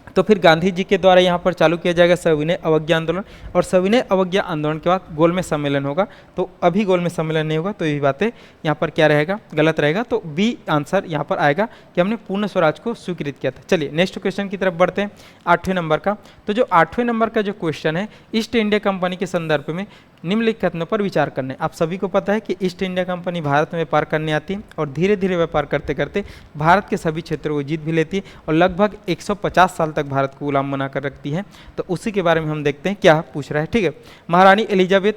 तो फिर गांधी जी के द्वारा यहाँ पर चालू किया जाएगा सविनय अवज्ञा आंदोलन और सविनय अवज्ञा आंदोलन के बाद गोलमेज सम्मेलन होगा। तो अभी गोलमेज सम्मेलन नहीं होगा, तो ये बातें यहाँ पर क्या रहेगा? गलत रहेगा। तो बी आंसर यहाँ पर आएगा कि हमने पूर्ण स्वराज को स्वीकृत किया था। चलिए नेक्स्ट क्वेश्चन की तरफ बढ़ते हैं, 8वें नंबर का। तो जो 8वें नंबर का जो क्वेश्चन है, ईस्ट इंडिया कंपनी के संदर्भ में निम्नलिखित कथनों पर विचार करने। आप सभी को पता है कि ईस्ट इंडिया कंपनी भारत में व्यापार करने आती है और धीरे धीरे व्यापार करते करते भारत के सभी क्षेत्रों को जीत भी लेती है और लगभग 150 साल तक भारत को गुलाम बनाकर रखती है। तो उसी के बारे में हम देखते हैं क्या पूछ रहा है। ठीक है, महारानी एलिजाबेथ,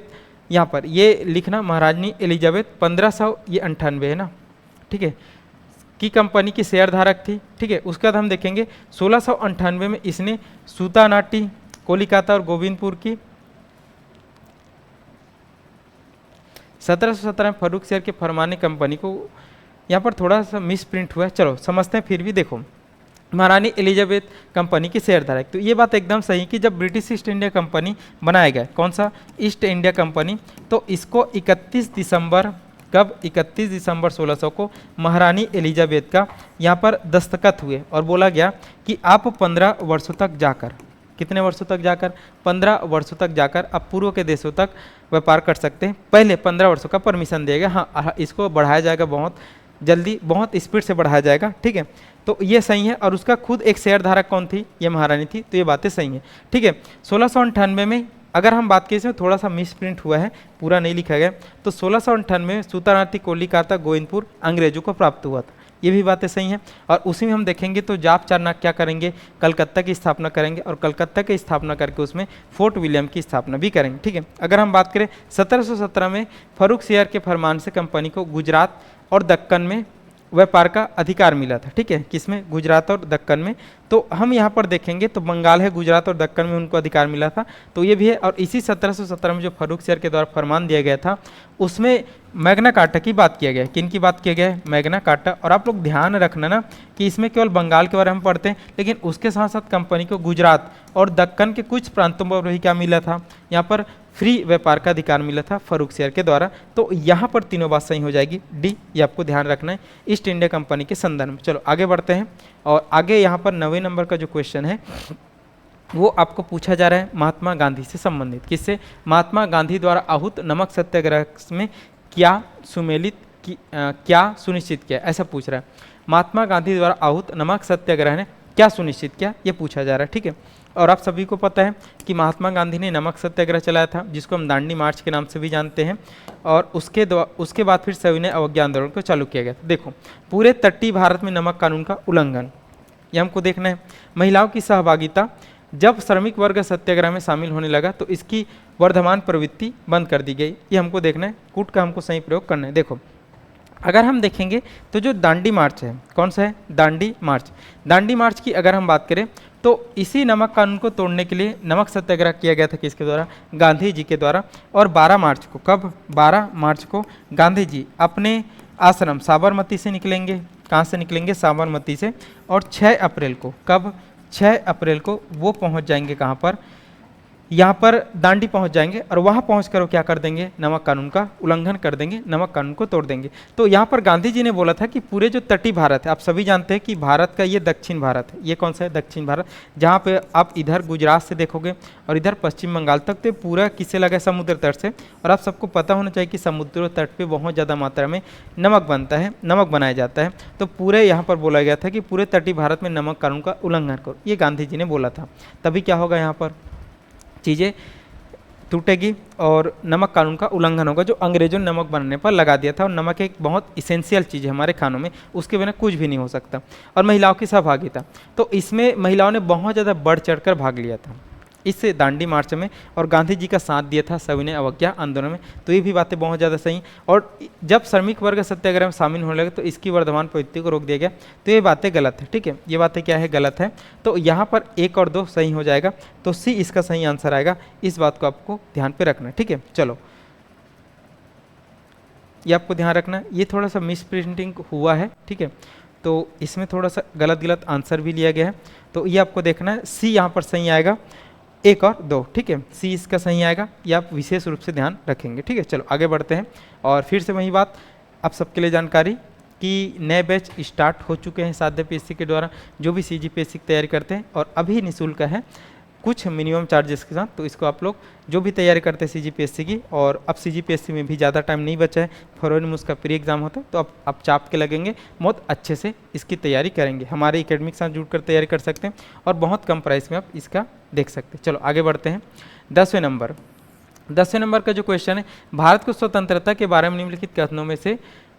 यहाँ पर ये लिखना महारानी एलिजाबेथ 1598 है ना, ठीक है, की कंपनी की शेयर धारक थी। ठीक है, उसके बाद हम देखेंगे 1698 में इसने सूतानाटी, कोलकाता और गोविंदपुर की, 1717 में फर्रुख शेयर के फरमाने कंपनी को, यहाँ पर थोड़ा सा मिस प्रिंट हुआ है, चलो समझते हैं। फिर भी देखो महारानी एलिजाबेथ कंपनी की शेयर धारक, तो ये बात एकदम सही कि जब ब्रिटिश ईस्ट इंडिया कंपनी बनाया गया, कौन सा? ईस्ट इंडिया कंपनी, तो इसको 31 दिसंबर, कब? 31 दिसंबर 1600 को महारानी एलिजाबेथ का यहाँ पर दस्तखत हुए और बोला गया कि आप 15 वर्षों तक जाकर, कितने वर्षों तक जाकर? 15 वर्षों तक जाकर आप पूर्व के देशों तक व्यापार कर सकते हैं। पहले 15 वर्षों का परमिशन देगा, हाँ इसको बढ़ाया जाएगा, बहुत जल्दी, बहुत स्पीड से बढ़ाया जाएगा। ठीक है, तो ये सही है। और उसका खुद एक शेयर धारक कौन थी? ये महारानी थी, तो ये बातें सही हैं। ठीक है, 1698 में अगर हम बात करें, इसमें थोड़ा सा मिस प्रिंट हुआ है, पूरा नहीं लिखा गया, तो 1698 में सूतानाटी, कोलकाता, गोविंदपुर अंग्रेजों को प्राप्त हुआ था, ये भी बातें सही हैं। और उसी में हम देखेंगे तो जाप चारनाक क्या करेंगे? कलकत्ता की स्थापना करेंगे और कलकत्ता की स्थापना करके उसमें फोर्ट विलियम की स्थापना भी करेंगे। ठीक है, अगर हम बात करें 1717 में फर्रुख शेयर के फरमान से कंपनी को गुजरात और दक्कन में व्यापार का अधिकार मिला था। ठीक है, किसमें? गुजरात और दक्कन में। तो हम यहाँ पर देखेंगे तो बंगाल है, गुजरात और दक्कन में उनको अधिकार मिला था, तो ये भी है। और इसी 1717 में जो फर्रुख शेयर के द्वारा फरमान दिया गया था उसमें मैग्ना कार्टा की बात किया गया है। किन की बात किया गया है? Magna carta. और आप लोग ध्यान रखना ना कि इसमें केवल बंगाल के बारे में पढ़ते हैं, लेकिन उसके साथ साथ कंपनी को गुजरात और दक्कन के कुछ प्रांतों पर भी क्या मिला था? यहाँ पर फ्री व्यापार का अधिकार मिला था फर्रुख शेयर के द्वारा। तो यहाँ पर तीनों बात सही हो जाएगी, डी, ये आपको ध्यान रखना है ईस्ट इंडिया कंपनी के संदर्भ में। चलो आगे बढ़ते हैं और आगे यहाँ पर 9वें नंबर का जो क्वेश्चन है वो आपको पूछा जा रहा है महात्मा गांधी से संबंधित। किससे? महात्मा गांधी द्वारा आहूत नमक सत्याग्रह में क्या क्या सुनिश्चित किया, ऐसा पूछ रहा है। महात्मा गांधी द्वारा आहूत नमक सत्याग्रह ने क्या सुनिश्चित किया, ये पूछा जा रहा है। ठीक है, और आप सभी को पता है कि महात्मा गांधी ने नमक सत्याग्रह चलाया था, जिसको हम दांडी मार्च के नाम से भी जानते हैं। और उसके बाद फिर सविनय अवज्ञा आंदोलन को चालू किया गया था। देखो, पूरे तटीय भारत में नमक कानून का उल्लंघन, ये हमको देखना है। महिलाओं की सहभागिता, जब श्रमिक वर्ग सत्याग्रह में शामिल होने लगा तो इसकी वर्धमान प्रवृत्ति बंद कर दी गई, ये हमको देखना है। कूट का हमको सही प्रयोग करना है। देखो, अगर हम देखेंगे तो जो दांडी मार्च है, कौन सा है? दांडी मार्च। दांडी मार्च की अगर हम बात करें तो इसी नमक कानून को तोड़ने के लिए नमक सत्याग्रह किया गया था किसके द्वारा? गांधी जी के द्वारा। और 12 मार्च को, कब? 12 मार्च को गांधी जी अपने आश्रम साबरमती से निकलेंगे। कहाँ से निकलेंगे? साबरमती से। और 6 अप्रैल को, कब? 6 अप्रैल को वो पहुँच जाएंगे कहाँ पर? यहाँ पर दांडी पहुँच जाएंगे और वहाँ पहुँचकर वो क्या कर देंगे? नमक कानून का उल्लंघन कर देंगे, नमक कानून को तोड़ देंगे। तो यहाँ पर गांधी जी ने बोला था कि पूरे जो तटीय भारत है, आप सभी जानते हैं कि भारत का ये दक्षिण भारत है। ये कौन सा है? दक्षिण भारत। जहाँ पे आप इधर गुजरात से देखोगे और इधर पश्चिम बंगाल तक, तो पूरा किससे लगा है? समुद्र तट से। और आप सबको पता होना चाहिए कि समुद्र तट पर बहुत ज़्यादा मात्रा में नमक बनता है, नमक बनाया जाता है। तो पूरे यहाँ पर बोला गया था कि पूरे तटीय भारत में नमक कानून का उल्लंघन करो, ये गांधी जी ने बोला था। तभी क्या होगा? यहाँ पर चीज़ें टूटेगी और नमक कानून का उल्लंघन होगा जो अंग्रेजों ने नमक बनाने पर लगा दिया था। और नमक एक बहुत इसेंशियल चीज़ है हमारे खानों में, उसके बिना कुछ भी नहीं हो सकता। और महिलाओं की सहभागिता, तो इसमें महिलाओं ने बहुत ज़्यादा बढ़ चढ़कर भाग लिया था इस दांडी मार्च में, और गांधी जी का साथ दिया था सविनय अवज्ञा आंदोलन में। तो ये भी बातें बहुत ज़्यादा सही। और जब श्रमिक वर्ग सत्याग्रह में शामिल होने लगे तो इसकी वर्धमान प्रवृत्ति को रोक दिया गया। तो ये बातें गलत है, ठीक है, ये बातें क्या है? गलत है। तो यहाँ पर 1 और 2 सही हो जाएगा, तो सी इसका सही आंसर आएगा। इस बात को आपको ध्यान पे रखना है, ठीक है। चलो, ये आपको ध्यान रखना है, ये थोड़ा सा मिस प्रिंटिंग हुआ है, ठीक है, तो इसमें थोड़ा सा गलत गलत आंसर भी लिया गया है। तो ये आपको देखना है, सी यहाँ पर सही आएगा, 1 और 2, ठीक है, सी इसका सही आएगा। ये आप विशेष रूप से ध्यान रखेंगे, ठीक है। चलो आगे बढ़ते हैं। और फिर से वही बात, आप सबके लिए जानकारी कि नए बैच स्टार्ट हो चुके हैं साध्य पीएससी के द्वारा, जो भी सीजीपीएससी की तैयारी करते हैं, और अभी निःशुल्क है कुछ मिनिमम चार्जेस के साथ। तो इसको आप लोग जो भी तैयारी करते हैं सीजीपीएससी की, और अब सीजीपीएससी में भी ज़्यादा टाइम नहीं बचा है, फरवरी में उसका प्री एग्जाम होता है, तो आप चाप के लगेंगे, बहुत अच्छे से इसकी तैयारी करेंगे। हमारे एकेडमी के साथ जुड़कर तैयारी कर सकते हैं और बहुत कम प्राइस में आप इसका देख सकते हैं। चलो आगे बढ़ते हैं। 10वें नंबर का जो क्वेश्चन है, भारत को स्वतंत्रता के बारे में निम्नलिखित कथनों में से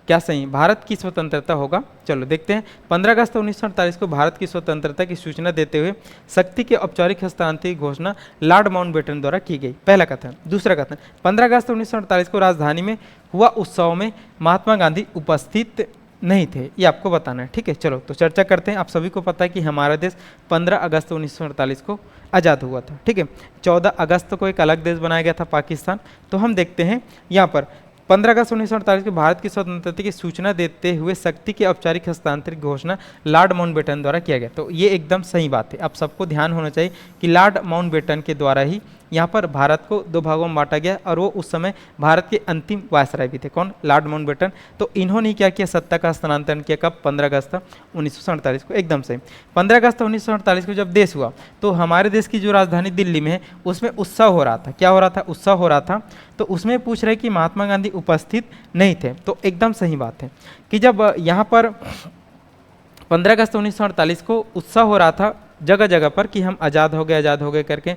क्या सही? भारत की स्वतंत्रता होगा। चलो देखते हैं। 15 अगस्त 1948 को भारत की स्वतंत्रता की सूचना देते हुए शक्ति के औपचारिक हस्तांतरण की घोषणा लॉर्ड माउंटबेटन द्वारा की गई। पहला कथन। दूसरा कथन, 15 अगस्त 1948 को राजधानी में हुआ उत्सव में महात्मा गांधी उपस्थित नहीं थे, ये आपको बताना है, ठीक है। चलो तो चर्चा करते हैं। आप सभी को पता है कि हमारा देश 15 अगस्त 1948 को आज़ाद हुआ था, ठीक है। 14 अगस्त को एक अलग देश बनाया गया था, पाकिस्तान। तो हम देखते हैं यहाँ पर 15 अगस्त 1948 को भारत की स्वतंत्रता की सूचना देते हुए शक्ति के औपचारिक हस्तांतरण की घोषणा लॉर्ड माउंटबेटन द्वारा किया गया। तो ये एकदम सही बात है। आप सबको ध्यान होना चाहिए कि लॉर्ड माउंटबेटन के द्वारा ही यहाँ पर भारत को 2 भागों में बांटा गया, और वो उस समय भारत के अंतिम वायसराय भी थे। कौन? Lord Mountbatten. तो इन्होंने क्या किया? सत्ता का हस्तांतरण किया। कब? 15 अगस्त 1947 को, एकदम सही। 15 अगस्त 1948 को जब देश हुआ तो हमारे देश की जो राजधानी दिल्ली में है उसमें उत्सव हो रहा था। क्या हो रहा था? उत्सव हो रहा था। तो उसमें पूछ रहे कि महात्मा गांधी उपस्थित नहीं थे। तो एकदम सही बात है कि जब यहाँ पर 15 अगस्त 1948 को उत्सव हो रहा था जगह जगह पर कि हम आज़ाद हो गए करके,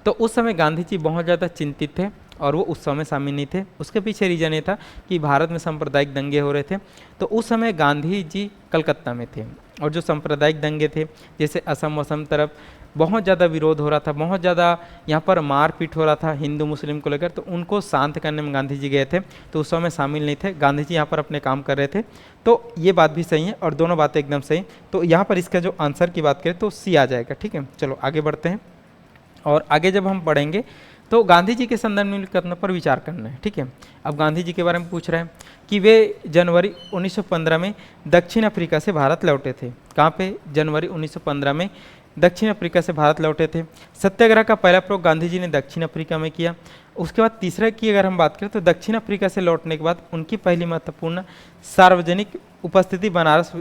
तो उस समय गांधी जी बहुत ज़्यादा चिंतित थे और वो उत्सव में शामिल नहीं थे। उसके पीछे रीज़न ये था कि भारत में सांप्रदायिक दंगे हो रहे थे। तो उस समय गांधी जी कलकत्ता में थे, और जो सांप्रदायिक दंगे थे, जैसे असम तरफ बहुत ज़्यादा विरोध हो रहा था, बहुत ज़्यादा यहाँ पर मारपीट हो रहा था हिंदू मुस्लिम को लेकर, तो उनको शांत करने में गांधी जी गए थे। तो उस समय शामिल नहीं थे, गांधी जी यहाँ पर अपने काम कर रहे थे। तो ये बात भी सही है और दोनों बातें एकदम सही। तो यहाँ पर इसका जो आंसर की बात करें तो सी आ जाएगा, ठीक है। चलो आगे बढ़ते हैं। और आगे जब हम पढ़ेंगे तो गांधी जी के संदर्भ में कथनों पर विचार करना है, ठीक है। अब गांधी जी के बारे में पूछ रहे हैं कि वे जनवरी 1915 में दक्षिण अफ्रीका से भारत लौटे थे। कहाँ पे? जनवरी 1915 में दक्षिण अफ्रीका से भारत लौटे थे। सत्याग्रह का पहला प्रयोग गांधी जी ने दक्षिण अफ्रीका में किया। उसके बाद तीसरा की अगर हम बात करें तो दक्षिण अफ्रीका से लौटने के बाद उनकी पहली महत्वपूर्ण सार्वजनिक उपस्थिति बनारस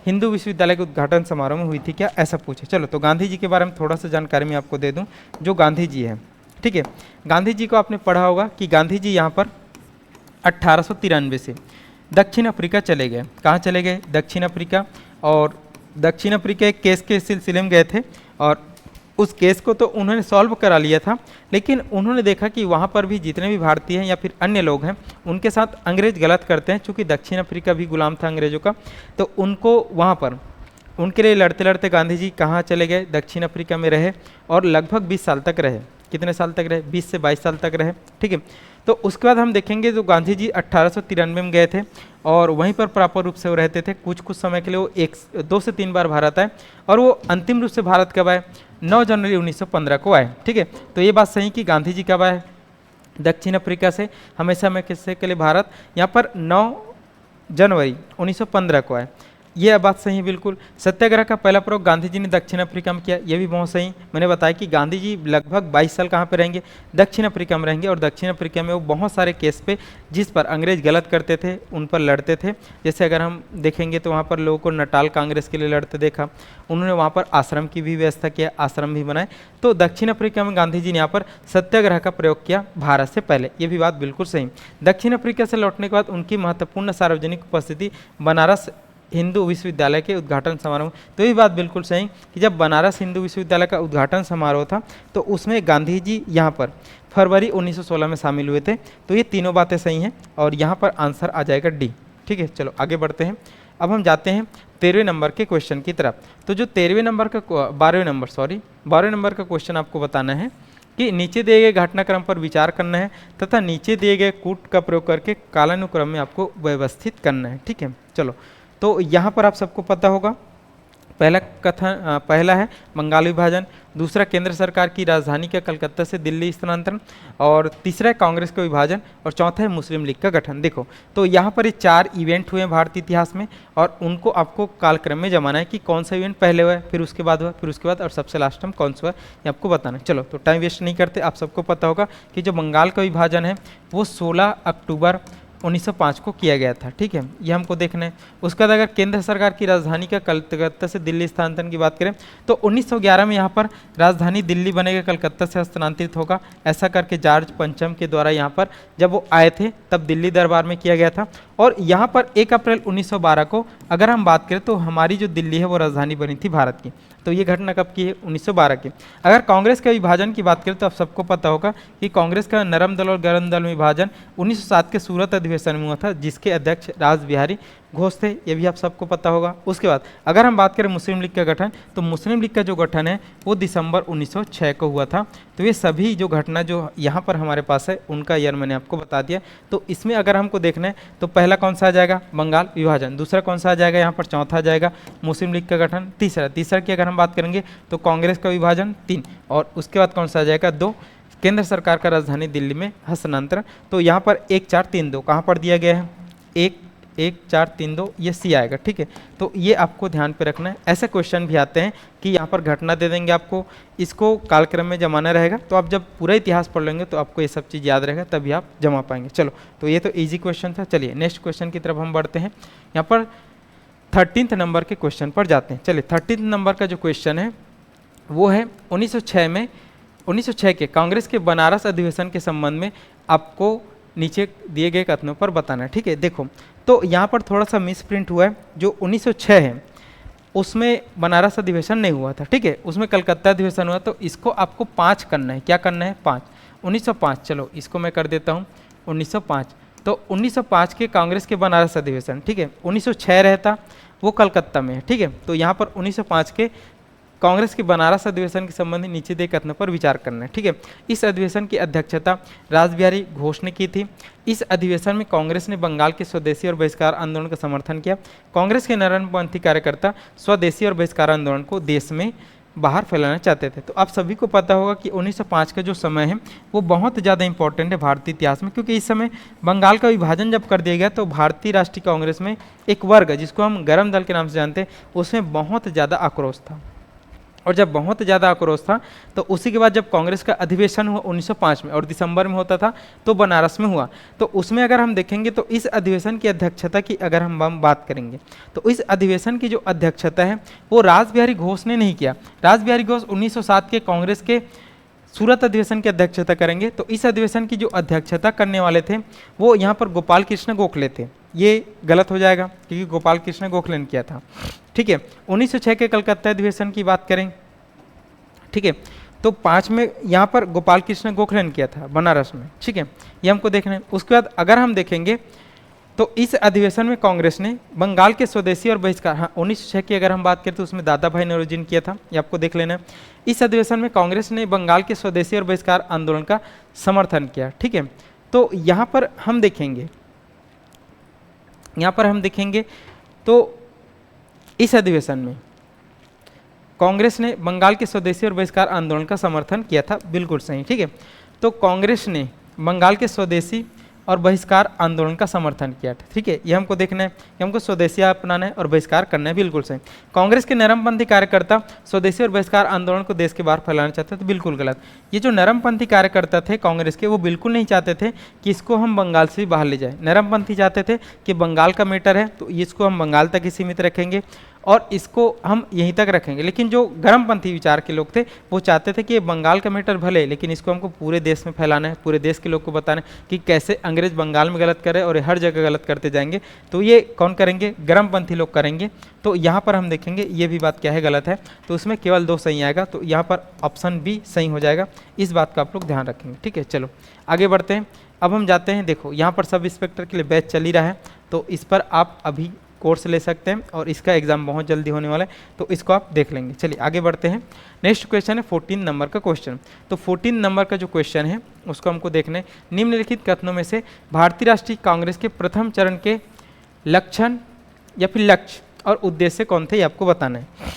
हिंदू विश्वविद्यालय के उद्घाटन समारोह में हुई थी। क्या? ऐसा पूछे। चलो तो गांधी जी के बारे में थोड़ा सा जानकारी मैं आपको दे दूं। जो गांधी जी है, ठीक है, गांधी जी को आपने पढ़ा होगा कि गांधी जी यहाँ पर 1893 से दक्षिण अफ्रीका चले गए। कहाँ चले गए? दक्षिण अफ्रीका। और दक्षिण अफ्रीका एक केस के सिलसिले में गए थे, और उस केस को तो उन्होंने सॉल्व करा लिया था, लेकिन उन्होंने देखा कि वहाँ पर भी जितने भी भारतीय हैं या फिर अन्य लोग हैं उनके साथ अंग्रेज गलत करते हैं। चूँकि दक्षिण अफ्रीका भी गुलाम था अंग्रेजों का, तो उनको वहाँ पर उनके लिए लड़ते लड़ते गांधी जी कहाँ चले गए? दक्षिण अफ्रीका में रहे और लगभग 20 साल तक रहे। कितने साल तक रहे, 20 से 22 साल तक रहे, ठीक है। तो उसके बाद हम देखेंगे जो गांधी जी 1893 में गए थे और वहीं पर प्रॉपर रूप से वो रहते थे। कुछ कुछ समय के लिए वो 2 से 3 बार भारत आए और वो अंतिम रूप से भारत कब आए, 9 जनवरी 1915 को आए, ठीक है। तो ये बात सही कि गांधी जी कब आए, दक्षिण अफ्रीका से हमेशा में किससे के लिए भारत, यहाँ पर 9 जनवरी 1915 को आए, ये बात सही है बिल्कुल। सत्याग्रह का पहला प्रयोग गांधी जी ने दक्षिण अफ्रीका में किया, ये भी बहुत सही। मैंने बताया कि गांधी जी लगभग 22 साल कहाँ पे रहेंगे, दक्षिण अफ्रीका में रहेंगे और दक्षिण अफ्रीका में वो बहुत सारे केस पे जिस पर अंग्रेज गलत करते थे उन पर लड़ते थे। जैसे अगर हम देखेंगे तो वहाँ पर लोगों को नटाल कांग्रेस के लिए लड़ते देखा, उन्होंने वहाँ पर आश्रम की भी व्यवस्था किया, आश्रम भी बनाए। तो दक्षिण अफ्रीका में गांधी जी ने यहाँ पर सत्याग्रह का प्रयोग किया भारत से पहले, ये भी बात बिल्कुल सही। दक्षिण अफ्रीका से लौटने के बाद उनकी महत्वपूर्ण सार्वजनिक उपस्थिति बनारस हिंदू विश्वविद्यालय के उद्घाटन समारोह, तो ये बात बिल्कुल सही कि जब बनारस हिंदू विश्वविद्यालय का उद्घाटन समारोह था तो उसमें गांधी जी यहाँ पर फरवरी 1916 में शामिल हुए थे। तो ये तीनों बातें सही हैं और यहाँ पर आंसर आ जाएगा डी, ठीक है। चलो आगे बढ़ते हैं। अब हम जाते हैं 13वें नंबर के क्वेश्चन की तरफ। तो जो 13वें नंबर का 12वें नंबर का क्वेश्चन आपको बताना है कि नीचे दिए गए घटनाक्रम पर विचार करना है तथा नीचे दिए गए कूट का प्रयोग करके कालानुक्रम में आपको व्यवस्थित करना है, ठीक है। चलो, तो यहाँ पर आप सबको पता होगा पहला है बंगाल विभाजन, दूसरा केंद्र सरकार की राजधानी का कलकत्ता से दिल्ली स्थानांतरण, और तीसरा है कांग्रेस का विभाजन, और चौथा है मुस्लिम लीग का गठन। देखो, तो यहाँ पर ये 4 इवेंट हुए हैं भारतीय इतिहास में और उनको आपको कालक्रम में जमाना है कि कौन सा इवेंट पहले हुआ है, फिर उसके बाद हुआ, फिर उसके बाद और सबसे लास्ट टाइम कौन सा हुआ, ये आपको बताना है। चलो, तो टाइम वेस्ट नहीं करते, आप सबको पता होगा कि जो बंगाल का विभाजन है वो 16 अक्टूबर 1905 को किया गया था, ठीक है, ये हमको देखना है। उसके बाद अगर केंद्र सरकार की राजधानी का कलकत्ता से दिल्ली स्थानांतरण की बात करें तो 1911 में यहाँ पर राजधानी दिल्ली बनेगा, कलकत्ता से स्थानांतरित होगा, ऐसा करके जॉर्ज पंचम के द्वारा यहाँ पर जब वो आए थे तब दिल्ली दरबार में किया गया था। और यहाँ पर 1 अप्रैल 1912 को अगर हम बात करें तो हमारी जो दिल्ली है वो राजधानी बनी थी भारत की। तो ये घटना कब की है, 1912 की। अगर कांग्रेस के विभाजन की बात करें तो आप सबको पता होगा कि कांग्रेस का नरम दल और गरम दल में विभाजन 1907 के सूरत अधिवेशन में हुआ था, जिसके अध्यक्ष रास बिहारी घोष थे, ये भी आप सबको पता होगा। उसके बाद अगर हम बात करें मुस्लिम लीग का गठन, तो मुस्लिम लीग का जो गठन है वो दिसंबर 1906 को हुआ था। तो ये सभी जो घटना जो यहाँ पर हमारे पास है उनका ईयर मैंने आपको बता दिया। तो इसमें अगर हमको देखना है तो पहला कौन सा आ जाएगा, बंगाल विभाजन, दूसरा कौन सा आ जाएगा यहाँ पर, चौथा आ जाएगा मुस्लिम लीग का गठन, तीसरा की अगर हम बात करेंगे तो कांग्रेस का विभाजन 3, और उसके बाद कौन सा आ जाएगा 2, केंद्र सरकार का राजधानी दिल्ली में हस्तांतरण। तो यहाँ पर 1 4 3 2 कहाँ पर दिया गया है, 1 4 3 2 ये सी आएगा, ठीक है। तो ये आपको ध्यान पे रखना है। ऐसे क्वेश्चन भी आते हैं कि यहाँ पर घटना दे देंगे आपको, इसको कालक्रम में जमाना रहेगा, तो आप जब पूरा इतिहास पढ़ लेंगे तो आपको ये सब चीज़ याद रहेगा, तभी आप जमा पाएंगे। चलो, तो ये तो ईजी क्वेश्चन था। चलिए नेक्स्ट क्वेश्चन की तरफ हम बढ़ते हैं। यहाँ पर 13th नंबर के क्वेश्चन पर जाते हैं। चलिए 13th नंबर का जो क्वेश्चन है वो है 1906 के कांग्रेस के बनारस अधिवेशन के संबंध में आपको नीचे दिए गए कथनों पर बताना है, ठीक है। देखो, तो यहाँ पर थोड़ा सा मिस प्रिंट हुआ है। जो 1906 है उसमें बनारस अधिवेशन नहीं हुआ था, ठीक है, उसमें कलकत्ता अधिवेशन हुआ। तो इसको आपको 5 करना है, क्या करना है, 5, 1905। चलो इसको मैं कर देता हूँ 1905। तो 1905 के कांग्रेस के बनारस अधिवेशन, ठीक है, 1906 रहता वो कलकत्ता में है, ठीक है। तो यहाँ पर 1905 के कांग्रेस के बनारस अधिवेशन के संबंध में नीचे दिए कथनों पर विचार करना है, ठीक है। इस अधिवेशन की अध्यक्षता रास बिहारी घोष ने की थी। इस अधिवेशन में कांग्रेस ने बंगाल के स्वदेशी और बहिष्कार आंदोलन का समर्थन किया। कांग्रेस के नरमपंथी कार्यकर्ता स्वदेशी और बहिष्कार आंदोलन को देश में बाहर फैलाना चाहते थे। तो आप सभी को पता होगा कि 1905 का जो समय है वो बहुत ज़्यादा इंपॉर्टेंट है भारतीय इतिहास में, क्योंकि इस समय बंगाल का विभाजन जब कर दिया गया तो भारतीय राष्ट्रीय कांग्रेस में एक वर्ग जिसको हम गरम दल के नाम से जानते हैं उसमें बहुत ज़्यादा आक्रोश था। और जब बहुत ज़्यादा आक्रोश था तो उसी के बाद जब कांग्रेस का अधिवेशन हुआ 1905 में और दिसंबर में होता था तो बनारस में हुआ। तो उसमें अगर हम देखेंगे तो इस अधिवेशन की अध्यक्षता की अगर हम बात करेंगे तो इस अधिवेशन की जो अध्यक्षता है वो रास बिहारी घोष ने नहीं किया। रास बिहारी घोष 1907 के कांग्रेस के सूरत अधिवेशन की अध्यक्षता करेंगे। तो इस अधिवेशन की जो अध्यक्षता करने वाले थे वो यहाँ पर गोपाल कृष्ण गोखले थे। ये गलत हो जाएगा क्योंकि गोपाल कृष्ण गोखले ने किया था, ठीक है। 1906 के कलकत्ता अधिवेशन की बात करें, ठीक है, तो 5 में यहाँ पर गोपाल कृष्ण गोखले ने किया था बनारस में, ठीक है, ये हमको देखना है। उसके बाद अगर हम देखेंगे तो इस अधिवेशन में कांग्रेस ने बंगाल के स्वदेशी और बहिष्कार, हाँ 1906 की अगर हम बात करें तो उसमें दादा भाई नौरोजी ने किया था, ये आपको देख लेना है। इस अधिवेशन में कांग्रेस ने बंगाल के स्वदेशी और बहिष्कार आंदोलन का समर्थन किया, ठीक है। तो यहाँ पर हम देखेंगे तो इस अधिवेशन में कांग्रेस ने बंगाल के स्वदेशी और बहिष्कार आंदोलन का समर्थन किया था, बिल्कुल सही, ठीक है। तो कांग्रेस ने बंगाल के स्वदेशी और बहिष्कार आंदोलन का समर्थन किया था, ठीक है। ये हमको देखना है कि हमको स्वदेशी अपनाना है और बहिष्कार करना है, बिल्कुल सही। कांग्रेस के नरमपंथी कार्यकर्ता स्वदेशी और बहिष्कार आंदोलन को देश के बाहर फैलाना चाहते थे, बिल्कुल गलत। ये जो नरमपंथी कार्यकर्ता थे कांग्रेस के, वो बिल्कुल नहीं चाहते थे कि इसको हम बंगाल से भी बाहर ले जाए। नरमपंथी चाहते थे कि बंगाल का मैटर है तो इसको हम बंगाल तक ही सीमित रखेंगे और इसको हम यहीं तक रखेंगे। लेकिन जो गर्मपंथी विचार के लोग थे वो चाहते थे कि ये बंगाल का मैटर भले, लेकिन इसको हमको पूरे देश में फैलाना है, पूरे देश के लोग को बताना है कि कैसे अंग्रेज बंगाल में गलत करे और हर जगह गलत करते जाएंगे। तो ये कौन करेंगे? गर्मपंथी लोग करेंगे। तो यहाँ पर हम देखेंगे ये भी बात क्या है, गलत है। तो उसमें केवल 2 सही आएगा, तो यहाँ पर ऑप्शन बी सही हो जाएगा। इस बात का आप लोग ध्यान रखेंगे, ठीक है। चलो आगे बढ़ते हैं। अब हम जाते हैं, देखो यहाँ पर सब इंस्पेक्टर के लिए बैच चल ही रहा है, तो इस पर आप अभी कोर्स ले सकते हैं और इसका एग्जाम बहुत जल्दी होने वाला है, तो इसको आप देख लेंगे। चलिए आगे बढ़ते हैं। नेक्स्ट क्वेश्चन है 14 नंबर का क्वेश्चन। तो 14 नंबर का जो क्वेश्चन है उसको हमको देखना है। निम्नलिखित कथनों में से भारतीय राष्ट्रीय कांग्रेस के प्रथम चरण के लक्षण या फिर लक्ष्य और उद्देश्य कौन थे, ये आपको बताना है।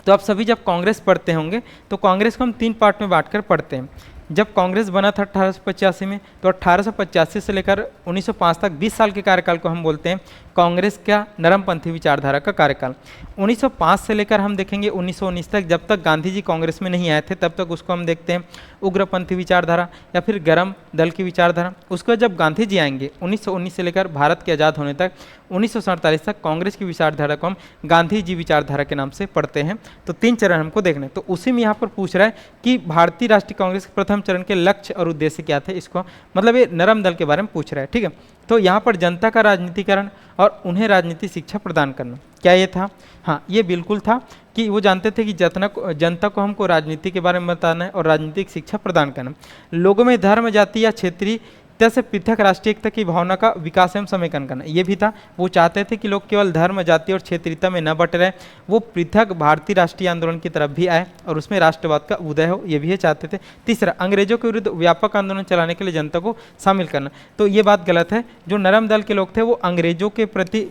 तो आप सभी जब कांग्रेस पढ़ते होंगे तो कांग्रेस को हम 3 पार्ट में बांटकर पढ़ते हैं। जब कांग्रेस बना था 1885 में, तो 1885 से लेकर 1905 तक 20 साल के कार्यकाल को हम बोलते हैं कांग्रेस का नरमपंथी विचारधारा का कार्यकाल। 1905 से लेकर हम देखेंगे 1919 तक, जब तक गांधी जी कांग्रेस में नहीं आए थे तब तक उसको हम देखते हैं उग्रपंथी विचारधारा या फिर गरम दल की विचारधारा। उसके बाद जब गांधी जी आएंगे 1919 से लेकर भारत के आज़ाद होने तक 1947 तक कांग्रेस की विचारधारा को हम गांधी जी विचारधारा के नाम से पढ़ते हैं। तो 3 चरण हमको देखना है। तो उसी में यहाँ पर पूछ रहा है कि भारतीय राष्ट्रीय कांग्रेस के प्रथम चरण के लक्ष्य और उद्देश्य क्या थे, इसको मतलब ये नरम दल के बारे में पूछ रहा है, ठीक है। तो यहाँ पर जनता का राजनीतिकरण और उन्हें राजनीतिक शिक्षा प्रदान करना, क्या ये था? हाँ, ये बिल्कुल था कि वो जानते थे कि जनता को हमको राजनीति के बारे में बताना है और राजनीतिक शिक्षा प्रदान करना। लोगों में धर्म, जाति या क्षेत्रीय से पृथक राष्ट्रीय एकता की भावना का विकास एवं समेकन करना, ये भी था। वो चाहते थे कि लोग केवल धर्म, जाति और क्षेत्रीयता में न बट रहे, वो पृथक भारतीय राष्ट्रीय आंदोलन की तरफ भी आए और उसमें राष्ट्रवाद का उदय हो, ये भी चाहते थे। तीसरा, अंग्रेजों के विरुद्ध व्यापक आंदोलन चलाने के लिए जनता को शामिल करना। तो ये बात गलत है। जो नरम दल के लोग थे वो अंग्रेजों के प्रति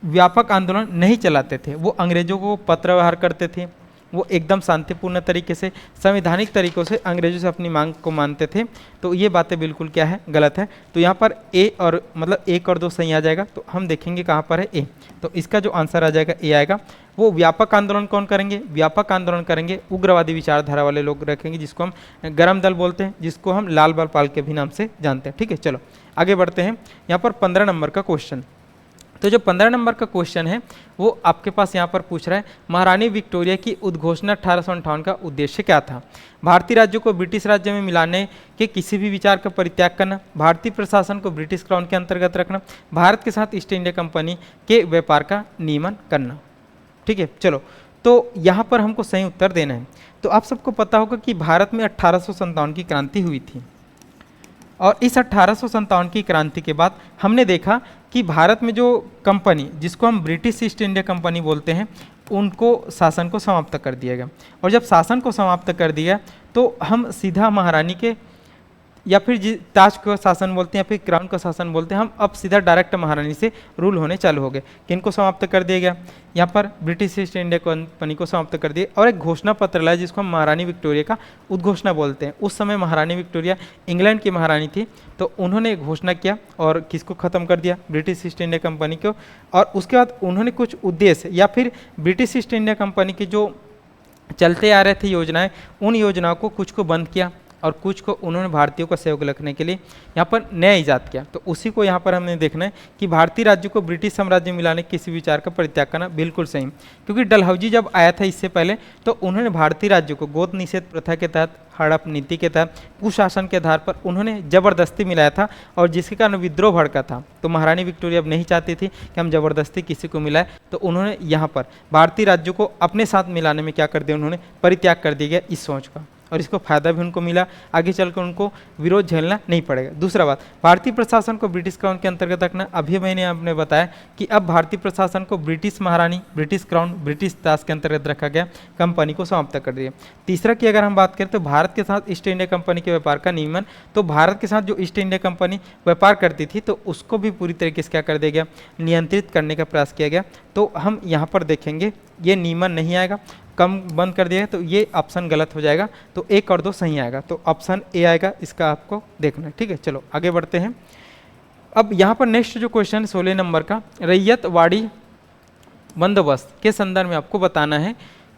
व्यापक आंदोलन नहीं चलाते थे, वो अंग्रेजों को पत्र व्यवहार करते थे, वो एकदम शांतिपूर्ण तरीके से संवैधानिक तरीकों से अंग्रेजों से अपनी मांग को मानते थे। तो ये बातें बिल्कुल क्या है, गलत है। तो यहाँ पर ए और मतलब 1 और 2 सही आ जाएगा। तो हम देखेंगे कहाँ पर है ए, तो इसका जो आंसर आ जाएगा ए आएगा। वो व्यापक आंदोलन कौन करेंगे? व्यापक आंदोलन करेंगे उग्रवादी विचारधारा वाले लोग रखेंगे, जिसको हम गरम दल बोलते हैं, जिसको हम लाल बल पाल के भी नाम से जानते हैं, ठीक है। चलो आगे बढ़ते हैं। यहाँ पर 15 नंबर का क्वेश्चन। तो जो 15 नंबर का क्वेश्चन है वो आपके पास यहाँ पर पूछ रहा है, महारानी विक्टोरिया की उद्घोषणा 1858 का उद्देश्य क्या था? भारतीय राज्यों को ब्रिटिश राज्य में मिलाने के किसी भी विचार का परित्याग करना, भारतीय प्रशासन को ब्रिटिश क्राउन के अंतर्गत रखना, भारत के साथ ईस्ट इंडिया कंपनी के व्यापार का नियमन करना, ठीक है। चलो, तो यहाँ पर हमको सही उत्तर देना है। तो आप सबको पता होगा कि भारत में 1857 की क्रांति हुई थी और इस 1857 की क्रांति के बाद हमने देखा कि भारत में जो कंपनी, जिसको हम ब्रिटिश ईस्ट इंडिया कंपनी बोलते हैं, उनको शासन को समाप्त कर दिया गया। और जब शासन को समाप्त कर दिया तो हम सीधा महारानी के या फिर ताज को शासन बोलते हैं या फिर क्राउन का शासन बोलते हैं, हम अब सीधा डायरेक्ट महारानी से रूल होने चालू हो गए। किनको समाप्त कर दिया गया? यहाँ पर ब्रिटिश ईस्ट इंडिया कंपनी को समाप्त कर दिया और एक घोषणा पत्र लाया जिसको हम महारानी विक्टोरिया का उद्घोषणा बोलते हैं। उस समय महारानी विक्टोरिया इंग्लैंड की महारानी थी, तो उन्होंने घोषणा किया और किसको ख़त्म कर दिया? ब्रिटिश ईस्ट इंडिया कंपनी को। और उसके बाद उन्होंने कुछ उद्देश्य या फिर ब्रिटिश ईस्ट इंडिया कंपनी की जो चलते आ रहे थे योजनाएं, उन योजनाओं को कुछ को बंद किया और कुछ को उन्होंने भारतीयों का सहयोग रखने के लिए यहाँ पर नया ईजाद किया। तो उसी को यहाँ पर हमने देखना है कि भारतीय राज्य को ब्रिटिश साम्राज्य में मिलाने किसी विचार का परित्याग करना, बिल्कुल सही। क्योंकि डलहौजी जब आया था इससे पहले, तो उन्होंने भारतीय राज्य को गोद निषेध प्रथा के तहत, हड़प नीति के तहत, कुशासन के आधार पर उन्होंने जबरदस्ती मिलाया था और जिसके कारण विद्रोह भड़का था। तो महारानी विक्टोरिया अब नहीं चाहती थी कि हम जबरदस्ती किसी को मिलाए, तो उन्होंने यहाँ पर भारतीय राज्यों को अपने साथ मिलाने में क्या कर दिया? उन्होंने परित्याग कर दिया गया इस सोच का। और इसको फायदा भी उनको मिला, आगे चलकर उनको विरोध झेलना नहीं पड़ेगा। दूसरा बात, भारतीय प्रशासन को ब्रिटिश क्राउन के अंतर्गत रखना। अभी मैंने आपने बताया कि अब भारतीय प्रशासन को ब्रिटिश महारानी, ब्रिटिश क्राउन, ब्रिटिश ताज के अंतर्गत रखा गया, कंपनी को समाप्त कर दिया। तीसरा की अगर हम बात करें तो भारत के साथ ईस्ट इंडिया कंपनी के व्यापार का नियमन, तो भारत के साथ जो ईस्ट इंडिया कंपनी व्यापार करती थी तो उसको भी पूरी तरीके से क्या कर दिया गया, नियंत्रित करने का प्रयास किया गया। तो हम यहाँ पर देखेंगे ये नियमन नहीं आएगा, कम बंद कर दिया, तो ये ऑप्शन गलत हो जाएगा, तो 1 और 2 सही आएगा, तो ऑप्शन ए आएगा, इसका आपको देखना है। ठीक है, चलो आगे बढ़ते हैं। अब यहाँ पर नेक्स्ट जो क्वेश्चन 16 नंबर का, रैयतवाड़ी बंदोबस्त के संदर्भ में आपको बताना है,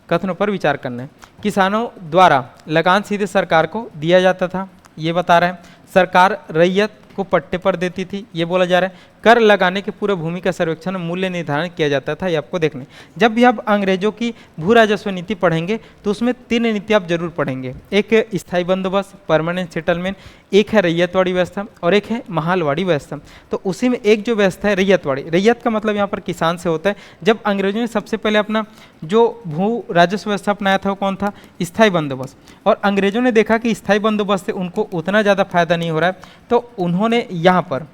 कथनों पर विचार करना है। किसानों द्वारा लगान सीधे सरकार को दिया जाता था, ये बता रहा है। सरकार रैयत को पट्टे पर देती थी, ये बोला जा रहा है। कर लगाने के पूरे भूमि का सर्वेक्षण मूल्य निर्धारण किया जाता था, ये आपको देखना है। जब भी आप अंग्रेजों की भू राजस्व नीति पढ़ेंगे तो उसमें 3 नीति आप जरूर पढ़ेंगे, एक है स्थायी बंदोबस्त, परमानेंट सेटलमेंट, एक है रैयतवाड़ी व्यवस्था और एक है महालवाड़ी व्यवस्था। तो उसी में एक जो व्यवस्था है रैयतवाड़ी, रैयत का मतलब यहाँ पर किसान से होता है। जब अंग्रेजों ने सबसे पहले अपना जो भू राजस्व व्यवस्था अपनाया था वो कौन था, स्थायी बंदोबस्त, और अंग्रेजों ने देखा कि स्थायी बंदोबस्त से उनको उतना ज़्यादा फायदा नहीं हो रहा है, तो उन्होंने यहाँ पर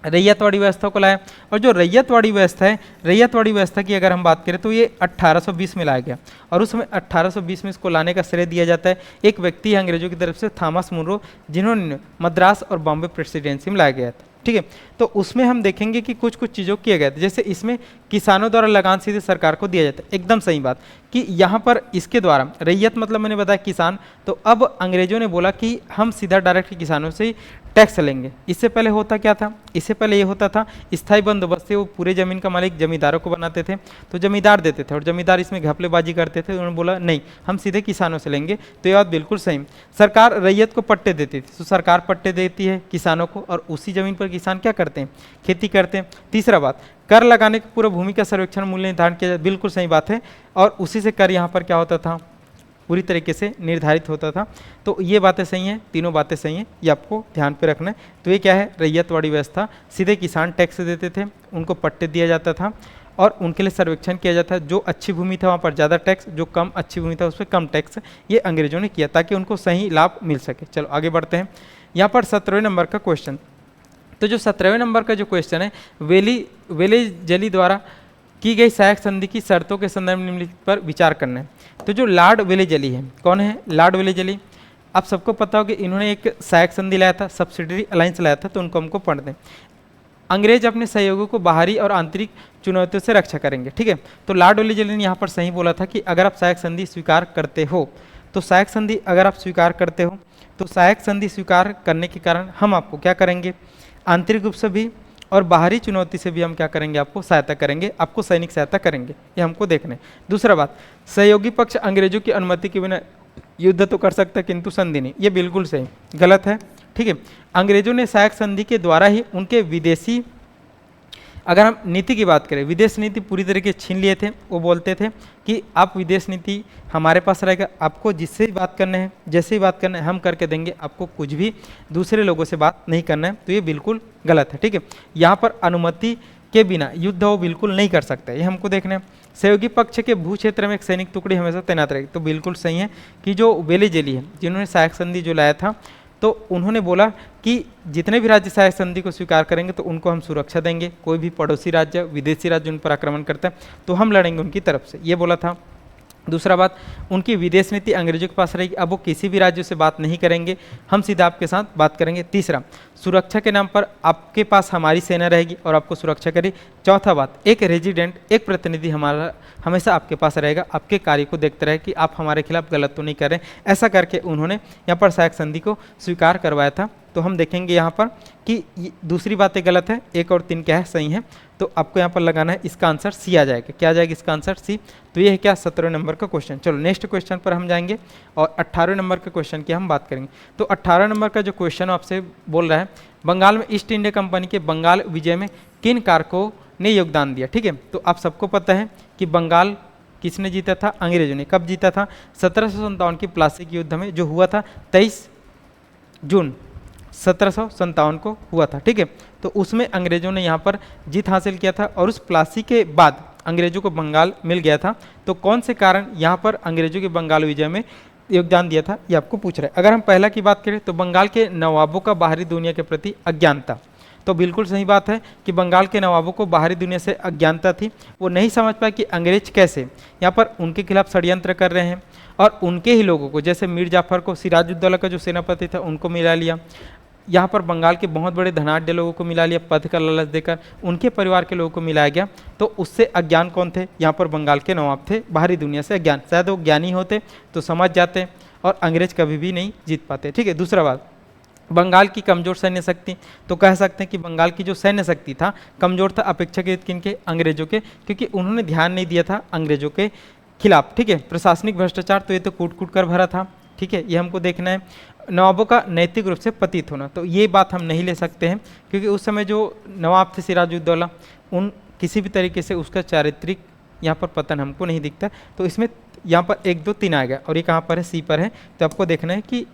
रैयतवाड़ी व्यवस्था को लाया। और जो रैयतवाड़ी व्यवस्था है, रैयतवाड़ी व्यवस्था की अगर हम बात करें तो ये 1820 में लाया गया, और उस समय 1820 में इसको लाने का श्रेय दिया जाता है एक व्यक्ति है अंग्रेजों की तरफ से, थॉमस मुनरो, जिन्होंने मद्रास और बॉम्बे प्रेसिडेंसी में लाया गया था। ठीक है, तो उसमें हम देखेंगे कि कुछ कुछ चीज़ों किए गए थे, जैसे इसमें किसानों द्वारा लगान सीधे सरकार को दिया जाता है, एकदम सही बात कि यहाँ पर इसके द्वारा रैयत मतलब मैंने बताया किसान, तो अब अंग्रेजों ने बोला कि हम सीधा डायरेक्ट किसानों से ही टैक्स लेंगे। इससे पहले होता क्या था, इससे पहले ये होता था स्थायी बंदोबस्त से वो पूरे ज़मीन का मालिक जमींदारों को बनाते थे, तो जमींदार देते थे और जमींदार इसमें घपलेबाजी करते थे। उन्होंने बोला नहीं, हम सीधे किसानों से लेंगे, तो ये बात बिल्कुल सही। सरकार रैयत को पट्टे देती थी, तो सरकार पट्टे देती है किसानों को, और उसी जमीन पर किसान क्या करते हैं, खेती करते हैं। तीसरा बात, कर लगाने के पूरा भूमि का सर्वेक्षण मूल्य निर्धारण किया जाए, बिल्कुल सही बात है, और उसी से कर यहाँ पर क्या होता था, पूरी तरीके से निर्धारित होता था। तो ये बातें सही हैं, तीनों बातें सही हैं, ये आपको ध्यान पे रखना है। तो ये क्या है, रैयतवाड़ी व्यवस्था, सीधे किसान टैक्स देते थे, उनको पट्टे दिया जाता था और उनके लिए सर्वेक्षण किया जाता है। जो अच्छी भूमि था वहाँ पर ज़्यादा टैक्स, जो कम अच्छी भूमि था उस पर कम टैक्स, ये अंग्रेजों ने किया ताकि उनको सही लाभ मिल सके। चलो आगे बढ़ते हैं। यहाँ पर 17वें नंबर का क्वेश्चन, तो जो 17वें नंबर का जो क्वेश्चन है, वेलेजली द्वारा की गई सहायक संधि की शर्तों के संदर्भ में निम्नलिखित पर विचार करना है। तो जो लॉर्ड वेलेजली है, कौन है लॉर्ड वेलेजली, आप सबको पता हो कि इन्होंने एक सहायक संधि लाया था, सब्सिडरी अलायंस लाया था, तो उनको हमको पढ़ते हैं। अंग्रेज अपने सहयोगियों को बाहरी और आंतरिक चुनौतियों से रक्षा करेंगे। ठीक है, तो लॉर्ड वेलेजली ने यहाँ पर सही बोला था कि अगर आप सहायक संधि स्वीकार करते हो, तो सहायक संधि अगर आप स्वीकार करते हो तो सहायक संधि स्वीकार करने के कारण हम आपको क्या करेंगे, आंतरिक रूप से भी और बाहरी चुनौती से भी हम क्या करेंगे, आपको सहायता करेंगे, आपको सैनिक सहायता करेंगे, ये हमको देखना है। दूसरा बात, सहयोगी पक्ष अंग्रेजों की अनुमति के बिना युद्ध तो कर सकता है किंतु संधि नहीं, ये बिल्कुल सही, गलत है। ठीक है, अंग्रेजों ने सहायक संधि के द्वारा ही उनके विदेशी, अगर हम नीति की बात करें, विदेश नीति पूरी तरीके छीन लिए थे। वो बोलते थे कि आप विदेश नीति हमारे पास रहेगा, आपको जिससे भी बात करना है, जैसे ही बात करना है हम करके देंगे, आपको कुछ भी दूसरे लोगों से बात नहीं करना है, तो ये बिल्कुल गलत है। ठीक है, यहाँ पर अनुमति के बिना युद्ध वो बिल्कुल नहीं कर सकते, ये हमको देखना है। सहयोगी पक्ष के भू क्षेत्र में एक सैनिक टुकड़ी हमेशा तैनात रहेगी, तो बिल्कुल सही है कि जो वेलेजली है, जिन्होंने सहायक संधि जो लाया था, तो उन्होंने बोला कि जितने भी राज्य सहायक संधि को स्वीकार करेंगे तो उनको हम सुरक्षा देंगे, कोई भी पड़ोसी राज्य, विदेशी राज्य उन पर आक्रमण करता है तो हम लड़ेंगे उनकी तरफ से, ये बोला था। दूसरा बात, उनकी विदेश नीति अंग्रेजों के पास रहेगी, अब वो किसी भी राज्य से बात नहीं करेंगे, हम सीधा आपके साथ बात करेंगे। तीसरा, सुरक्षा के नाम पर आपके पास हमारी सेना रहेगी और आपको सुरक्षा करेगी। चौथा बात, एक रेजिडेंट, एक प्रतिनिधि हमारा हमेशा आपके पास रहेगा, आपके कार्य को देखते रहे कि आप हमारे खिलाफ गलत तो नहीं कर रहे। ऐसा करके उन्होंने यहाँ पर सहायक संधि को स्वीकार करवाया था। तो हम देखेंगे यहाँ पर कि दूसरी बातें गलत है, 1 और 3 क्या है, सही है, तो आपको यहाँ पर लगाना है, इसका आंसर सी आ जाएगा। क्या आ जाएगा इसका आंसर, सी। तो ये है क्या, 17वें नंबर का क्वेश्चन। चलो नेक्स्ट क्वेश्चन पर हम जाएंगे और 18वें नंबर के क्वेश्चन की हम बात करेंगे। तो 18 नंबर का जो क्वेश्चन आपसे बोल रहा है, बंगाल में ईस्ट इंडिया कंपनी के बंगाल विजय में किन कारकों ने योगदान दिया। ठीक है, तो आप सबको पता है कि बंगाल किसने जीता था, अंग्रेजों ने। कब जीता था, 1757 की प्लासी के युद्ध में, जो हुआ था 23 जून 1757 को हुआ था। ठीक है, तो उसमें अंग्रेजों ने यहाँ पर जीत हासिल किया था और उस प्लासी के बाद अंग्रेजों को बंगाल मिल गया था। तो कौन से कारण यहाँ पर अंग्रेजों के बंगाल विजय में योगदान दिया था, ये आपको पूछ रहा है। अगर हम पहला की बात करें तो बंगाल के नवाबों का बाहरी दुनिया के प्रति अज्ञानता, तो बिल्कुल सही बात है कि बंगाल के नवाबों को बाहरी दुनिया से अज्ञानता थी। वो नहीं समझ पाए कि अंग्रेज कैसे यहाँ पर उनके खिलाफ षड्यंत्र कर रहे हैं, और उनके ही लोगों को, जैसे मीर जाफर को, सिराजुद्दौला का जो सेनापति था उनको मिला लिया, यहाँ पर बंगाल के बहुत बड़े धनाढ़ लोगों को मिला लिया पद का लालच देकर, उनके परिवार के लोगों को मिलाया गया। तो उससे अज्ञान कौन थे? यहाँ पर बंगाल के नवाब थे, बाहरी दुनिया से अज्ञान। शायद वो ज्ञानी होते तो समझ जाते और अंग्रेज कभी भी नहीं जीत पाते। ठीक है, दूसरा बात, बंगाल की कमजोर सैन्य शक्ति, तो कह सकते हैं कि बंगाल की जो सैन्य शक्ति था कमजोर था अपेक्षाकृत किनके? अंग्रेजों के, क्योंकि उन्होंने ध्यान नहीं दिया था अंग्रेजों के खिलाफ। ठीक है, प्रशासनिक भ्रष्टाचार तो ये तो कूट कूट कर भरा था। ठीक है, ये हमको देखना है। नवाबों का नैतिक रूप से पतित होना, तो ये बात हम नहीं ले सकते हैं, क्योंकि उस समय जो नवाब थे सिराजुद्दौला, उन किसी भी तरीके से उसका चारित्रिक यहाँ पर पतन हमको नहीं दिखता। तो इसमें यहाँ पर 1 2 3 आ गया, और ये कहाँ पर है? सी पर है। तो आपको देखना है कि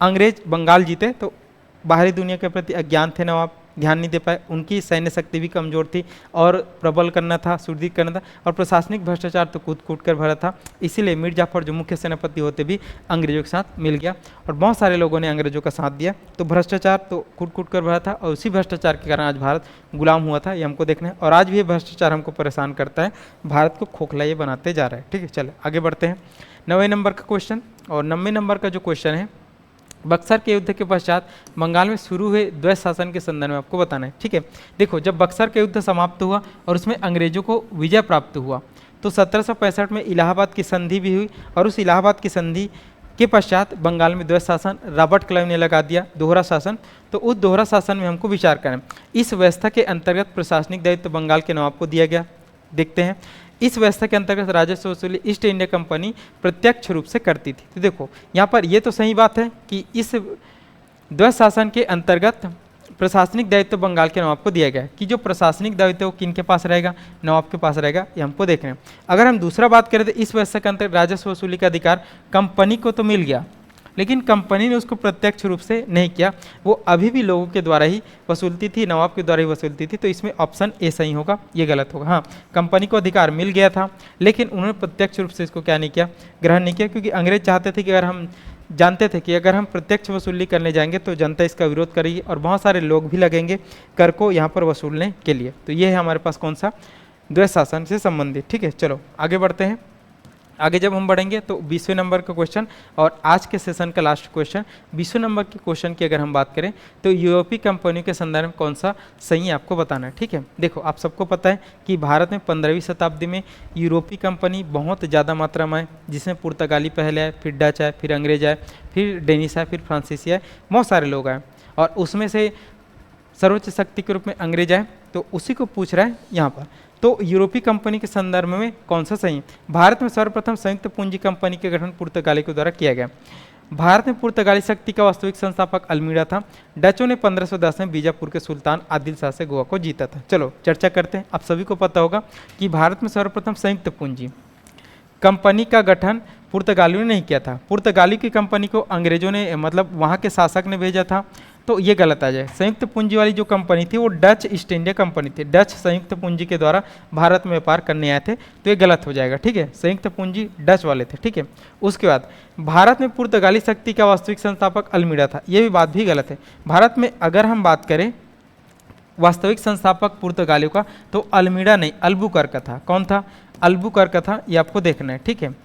अंग्रेज बंगाल जीते तो बाहरी दुनिया के प्रति अज्ञान थे नवाब, ध्यान नहीं दे पाए, उनकी सैन्य शक्ति भी कमजोर थी और प्रबल करना था, सुदृढ़ करना था, और प्रशासनिक भ्रष्टाचार तो कूट कूट कर भरा था। इसीलिए मीर जाफर जो मुख्य सेनापति होते भी अंग्रेजों के साथ मिल गया, और बहुत सारे लोगों ने अंग्रेजों का साथ दिया। तो भ्रष्टाचार तो कूट कूट कर भरा था, और उसी भ्रष्टाचार के कारण आज भारत गुलाम हुआ था, ये हमको देखना है। और आज भी ये भ्रष्टाचार हमको परेशान करता है, भारत को खोखला ये बनाते जा रहा है। ठीक है, चलो आगे बढ़ते हैं। 90 नंबर का क्वेश्चन, और 90 नंबर का जो क्वेश्चन है, बक्सर के युद्ध के पश्चात बंगाल में शुरू हुए द्वैत शासन के संदर्भ में आपको बताना है। ठीक है, देखो, जब बक्सर का युद्ध समाप्त हुआ और उसमें अंग्रेजों को विजय प्राप्त हुआ, तो 1765 में इलाहाबाद की संधि भी हुई, और उस इलाहाबाद की संधि के पश्चात बंगाल में द्वैत शासन रॉबर्ट क्लाइव ने लगा दिया, दोहरा शासन। तो उस दोहरा शासन में हमको विचार करें, इस व्यवस्था के अंतर्गत प्रशासनिक दायित्व बंगाल के नवाब को दिया गया। देखते हैं, इस व्यवस्था के अंतर्गत राजस्व वसूली ईस्ट इंडिया कंपनी प्रत्यक्ष रूप से करती थी। तो देखो, यहाँ पर ये तो सही बात है कि इस द्वैत शासन के अंतर्गत प्रशासनिक दायित्व बंगाल के नवाब को दिया गया, कि जो प्रशासनिक दायित्व किन के पास रहेगा? नवाब के पास रहेगा, ये हमको देखना है। अगर हम दूसरा बात करें तो इस व्यवस्था के अंतर्गत राजस्व वसूली का अधिकार कंपनी को तो मिल गया, लेकिन कंपनी ने उसको प्रत्यक्ष रूप से नहीं किया, वो अभी भी लोगों के द्वारा ही वसूलती थी, नवाब के द्वारा ही वसूलती थी। तो इसमें ऑप्शन ए सही होगा, ये गलत होगा। हाँ, कंपनी को अधिकार मिल गया था, लेकिन उन्होंने प्रत्यक्ष रूप से इसको क्या नहीं किया? ग्रहण नहीं किया, क्योंकि अंग्रेज चाहते थे कि अगर हम जानते थे कि अगर हम प्रत्यक्ष वसूली करने जाएंगे तो जनता इसका विरोध करेगी, और बहुत सारे लोग भी लगेंगे कर को यहाँ पर वसूलने के लिए। तो ये है हमारे पास कौन सा? द्वैत शासन से संबंधित। ठीक है, चलो आगे बढ़ते हैं। आगे जब हम बढ़ेंगे तो 20वें नंबर का क्वेश्चन, और आज के सेशन का लास्ट क्वेश्चन, 20वें नंबर के क्वेश्चन की अगर हम बात करें तो यूरोपीय कंपनियों के संदर्भ में कौन सा सही है आपको बताना है। ठीक है, देखो, आप सबको पता है कि भारत में 15वीं शताब्दी में यूरोपीय कंपनी बहुत ज़्यादा मात्रा में आए, जिसमें पुर्तगाली पहले आए, फिर डच आए, फिर अंग्रेज आए, फिर डेनिश आए, फिर फ्रांसीसी आए, बहुत सारे लोग आए, और उसमें से सर्वोच्च शक्ति के रूप में अंग्रेज आए। तो उसी को पूछ रहा है यहाँ पर। तो यूरोपीय कंपनी के संदर्भ में कौन सा सही है? भारत में सर्वप्रथम संयुक्त पूंजी कंपनी के गठन पुर्तगाली के द्वारा किया गया। भारत में पुर्तगाली शक्ति का वास्तविक संस्थापक अल्मीड़ा था। डचों ने 1510 में बीजापुर के सुल्तान आदिल शाह से गोवा को जीता था। चलो चर्चा करते हैं। आप सभी को पता होगा कि भारत में सर्वप्रथम संयुक्त पूंजी कंपनी का गठन पुर्तगालियों ने नहीं किया था। पुर्तगाली की कंपनी को अंग्रेजों ने, मतलब वहाँ के शासक ने भेजा था, तो ये गलत आ जाए। संयुक्त पूंजी वाली जो कंपनी थी वो डच ईस्ट इंडिया कंपनी थी। डच संयुक्त पूंजी के द्वारा भारत में व्यापार करने आए थे, तो ये गलत हो जाएगा। ठीक है, संयुक्त पूंजी डच वाले थे। ठीक है, उसके बाद भारत में पुर्तगाली शक्ति का वास्तविक संस्थापक अल्मीड़ा था, ये भी बात भी गलत है। भारत में अगर हम बात करें वास्तविक संस्थापक पुर्तगालियों का, तो अल्मीड़ा नहीं, अल्बुकर्क था। कौन था? अल्बुकर्क था, ये आपको देखना है। ठीक है,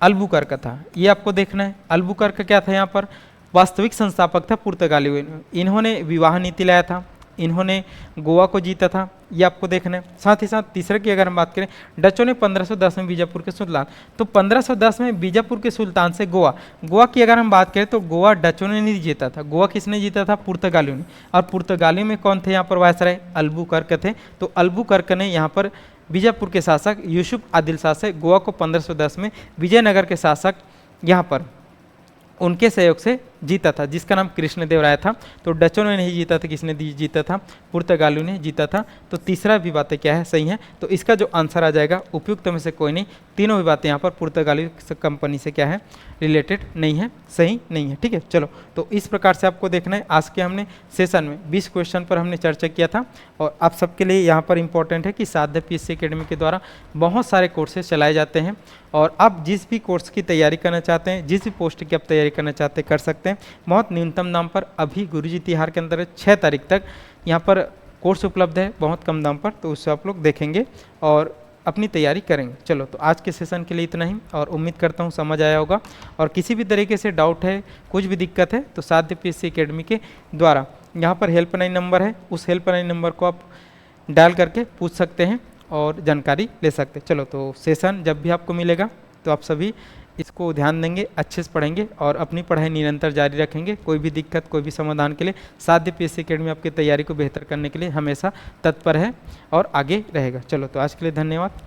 अल्बुकर्क था, ये आपको देखना है। अल्बुकर्क क्या था? यहाँ पर वास्तविक संस्थापक था पुर्तगालियों। इन्होंने विवाह नीति लाया था, इन्होंने गोवा को जीता था, ये आपको देखना है। साथ ही साथ तीसरे की अगर हम बात करें, डचों ने 1510 में बीजापुर के सुल्तान, तो 1510 में बीजापुर के सुल्तान से गोवा की अगर हम बात करें तो गोवा डचों ने नहीं जीता था। गोवा किसने जीता था? पुर्तगालियों ने। और पुर्तगालियों में कौन थे यहाँ पर वायसराय? अल्बुकर्क थे। तो अल्बुकर्क ने यहाँ पर बीजापुर के शासक यूसुफ आदिल शाह से गोवा को 1510 में विजयनगर के शासक यहाँ पर उनके सहयोग से जीता था, जिसका नाम कृष्णदेवराय था। तो डचों ने नहीं जीता था, किसने जीता था? पुर्तगालियों ने जीता था। तो तीसरा भी बातें क्या है? सही है। तो इसका जो आंसर आ जाएगा उपयुक्त में से कोई नहीं, तीनों भी बातें यहाँ पर पुर्तगाली कंपनी से क्या है? रिलेटेड नहीं है, सही नहीं है। ठीक है, चलो तो इस प्रकार से आपको देखना है। आज के हमने सेशन में 20 क्वेश्चन पर हमने चर्चा किया था और आप सबके लिए यहाँ पर इंपॉर्टेंट है कि साध्य पीएससी एकेडमी के द्वारा बहुत सारे कोर्सेज चलाए जाते हैं और आप जिस भी कोर्स की तैयारी करना चाहते हैं, जिस भी पोस्ट की आप तैयारी करना चाहते हैं, कर सकते हैं। बहुत न्यूनतम दाम पर अभी गुरुजी तिहार के अंदर 6 तारीख तक यहाँ पर कोर्स उपलब्ध है बहुत कम दाम पर, तो उससे आप लोग देखेंगे और अपनी तैयारी करेंगे। चलो तो आज के सेशन के लिए इतना ही और उम्मीद करता हूँ समझ आया होगा। और किसी भी तरीके से डाउट है, कुछ भी दिक्कत है तो साध्य पीएससी एकेडमी के द्वारा यहाँ पर हेल्पलाइन नंबर है, उस हेल्पलाइन नंबर को आप डायल करके पूछ सकते हैं और जानकारी ले सकते हैं। चलो तो सेशन जब भी आपको मिलेगा तो आप सभी इसको ध्यान देंगे, अच्छे से पढ़ेंगे और अपनी पढ़ाई निरंतर जारी रखेंगे। कोई भी दिक्कत, कोई भी समाधान के लिए साध्य पीएससी एकेडमी आपकी तैयारी को बेहतर करने के लिए हमेशा तत्पर है और आगे रहेगा। चलो तो आज के लिए धन्यवाद।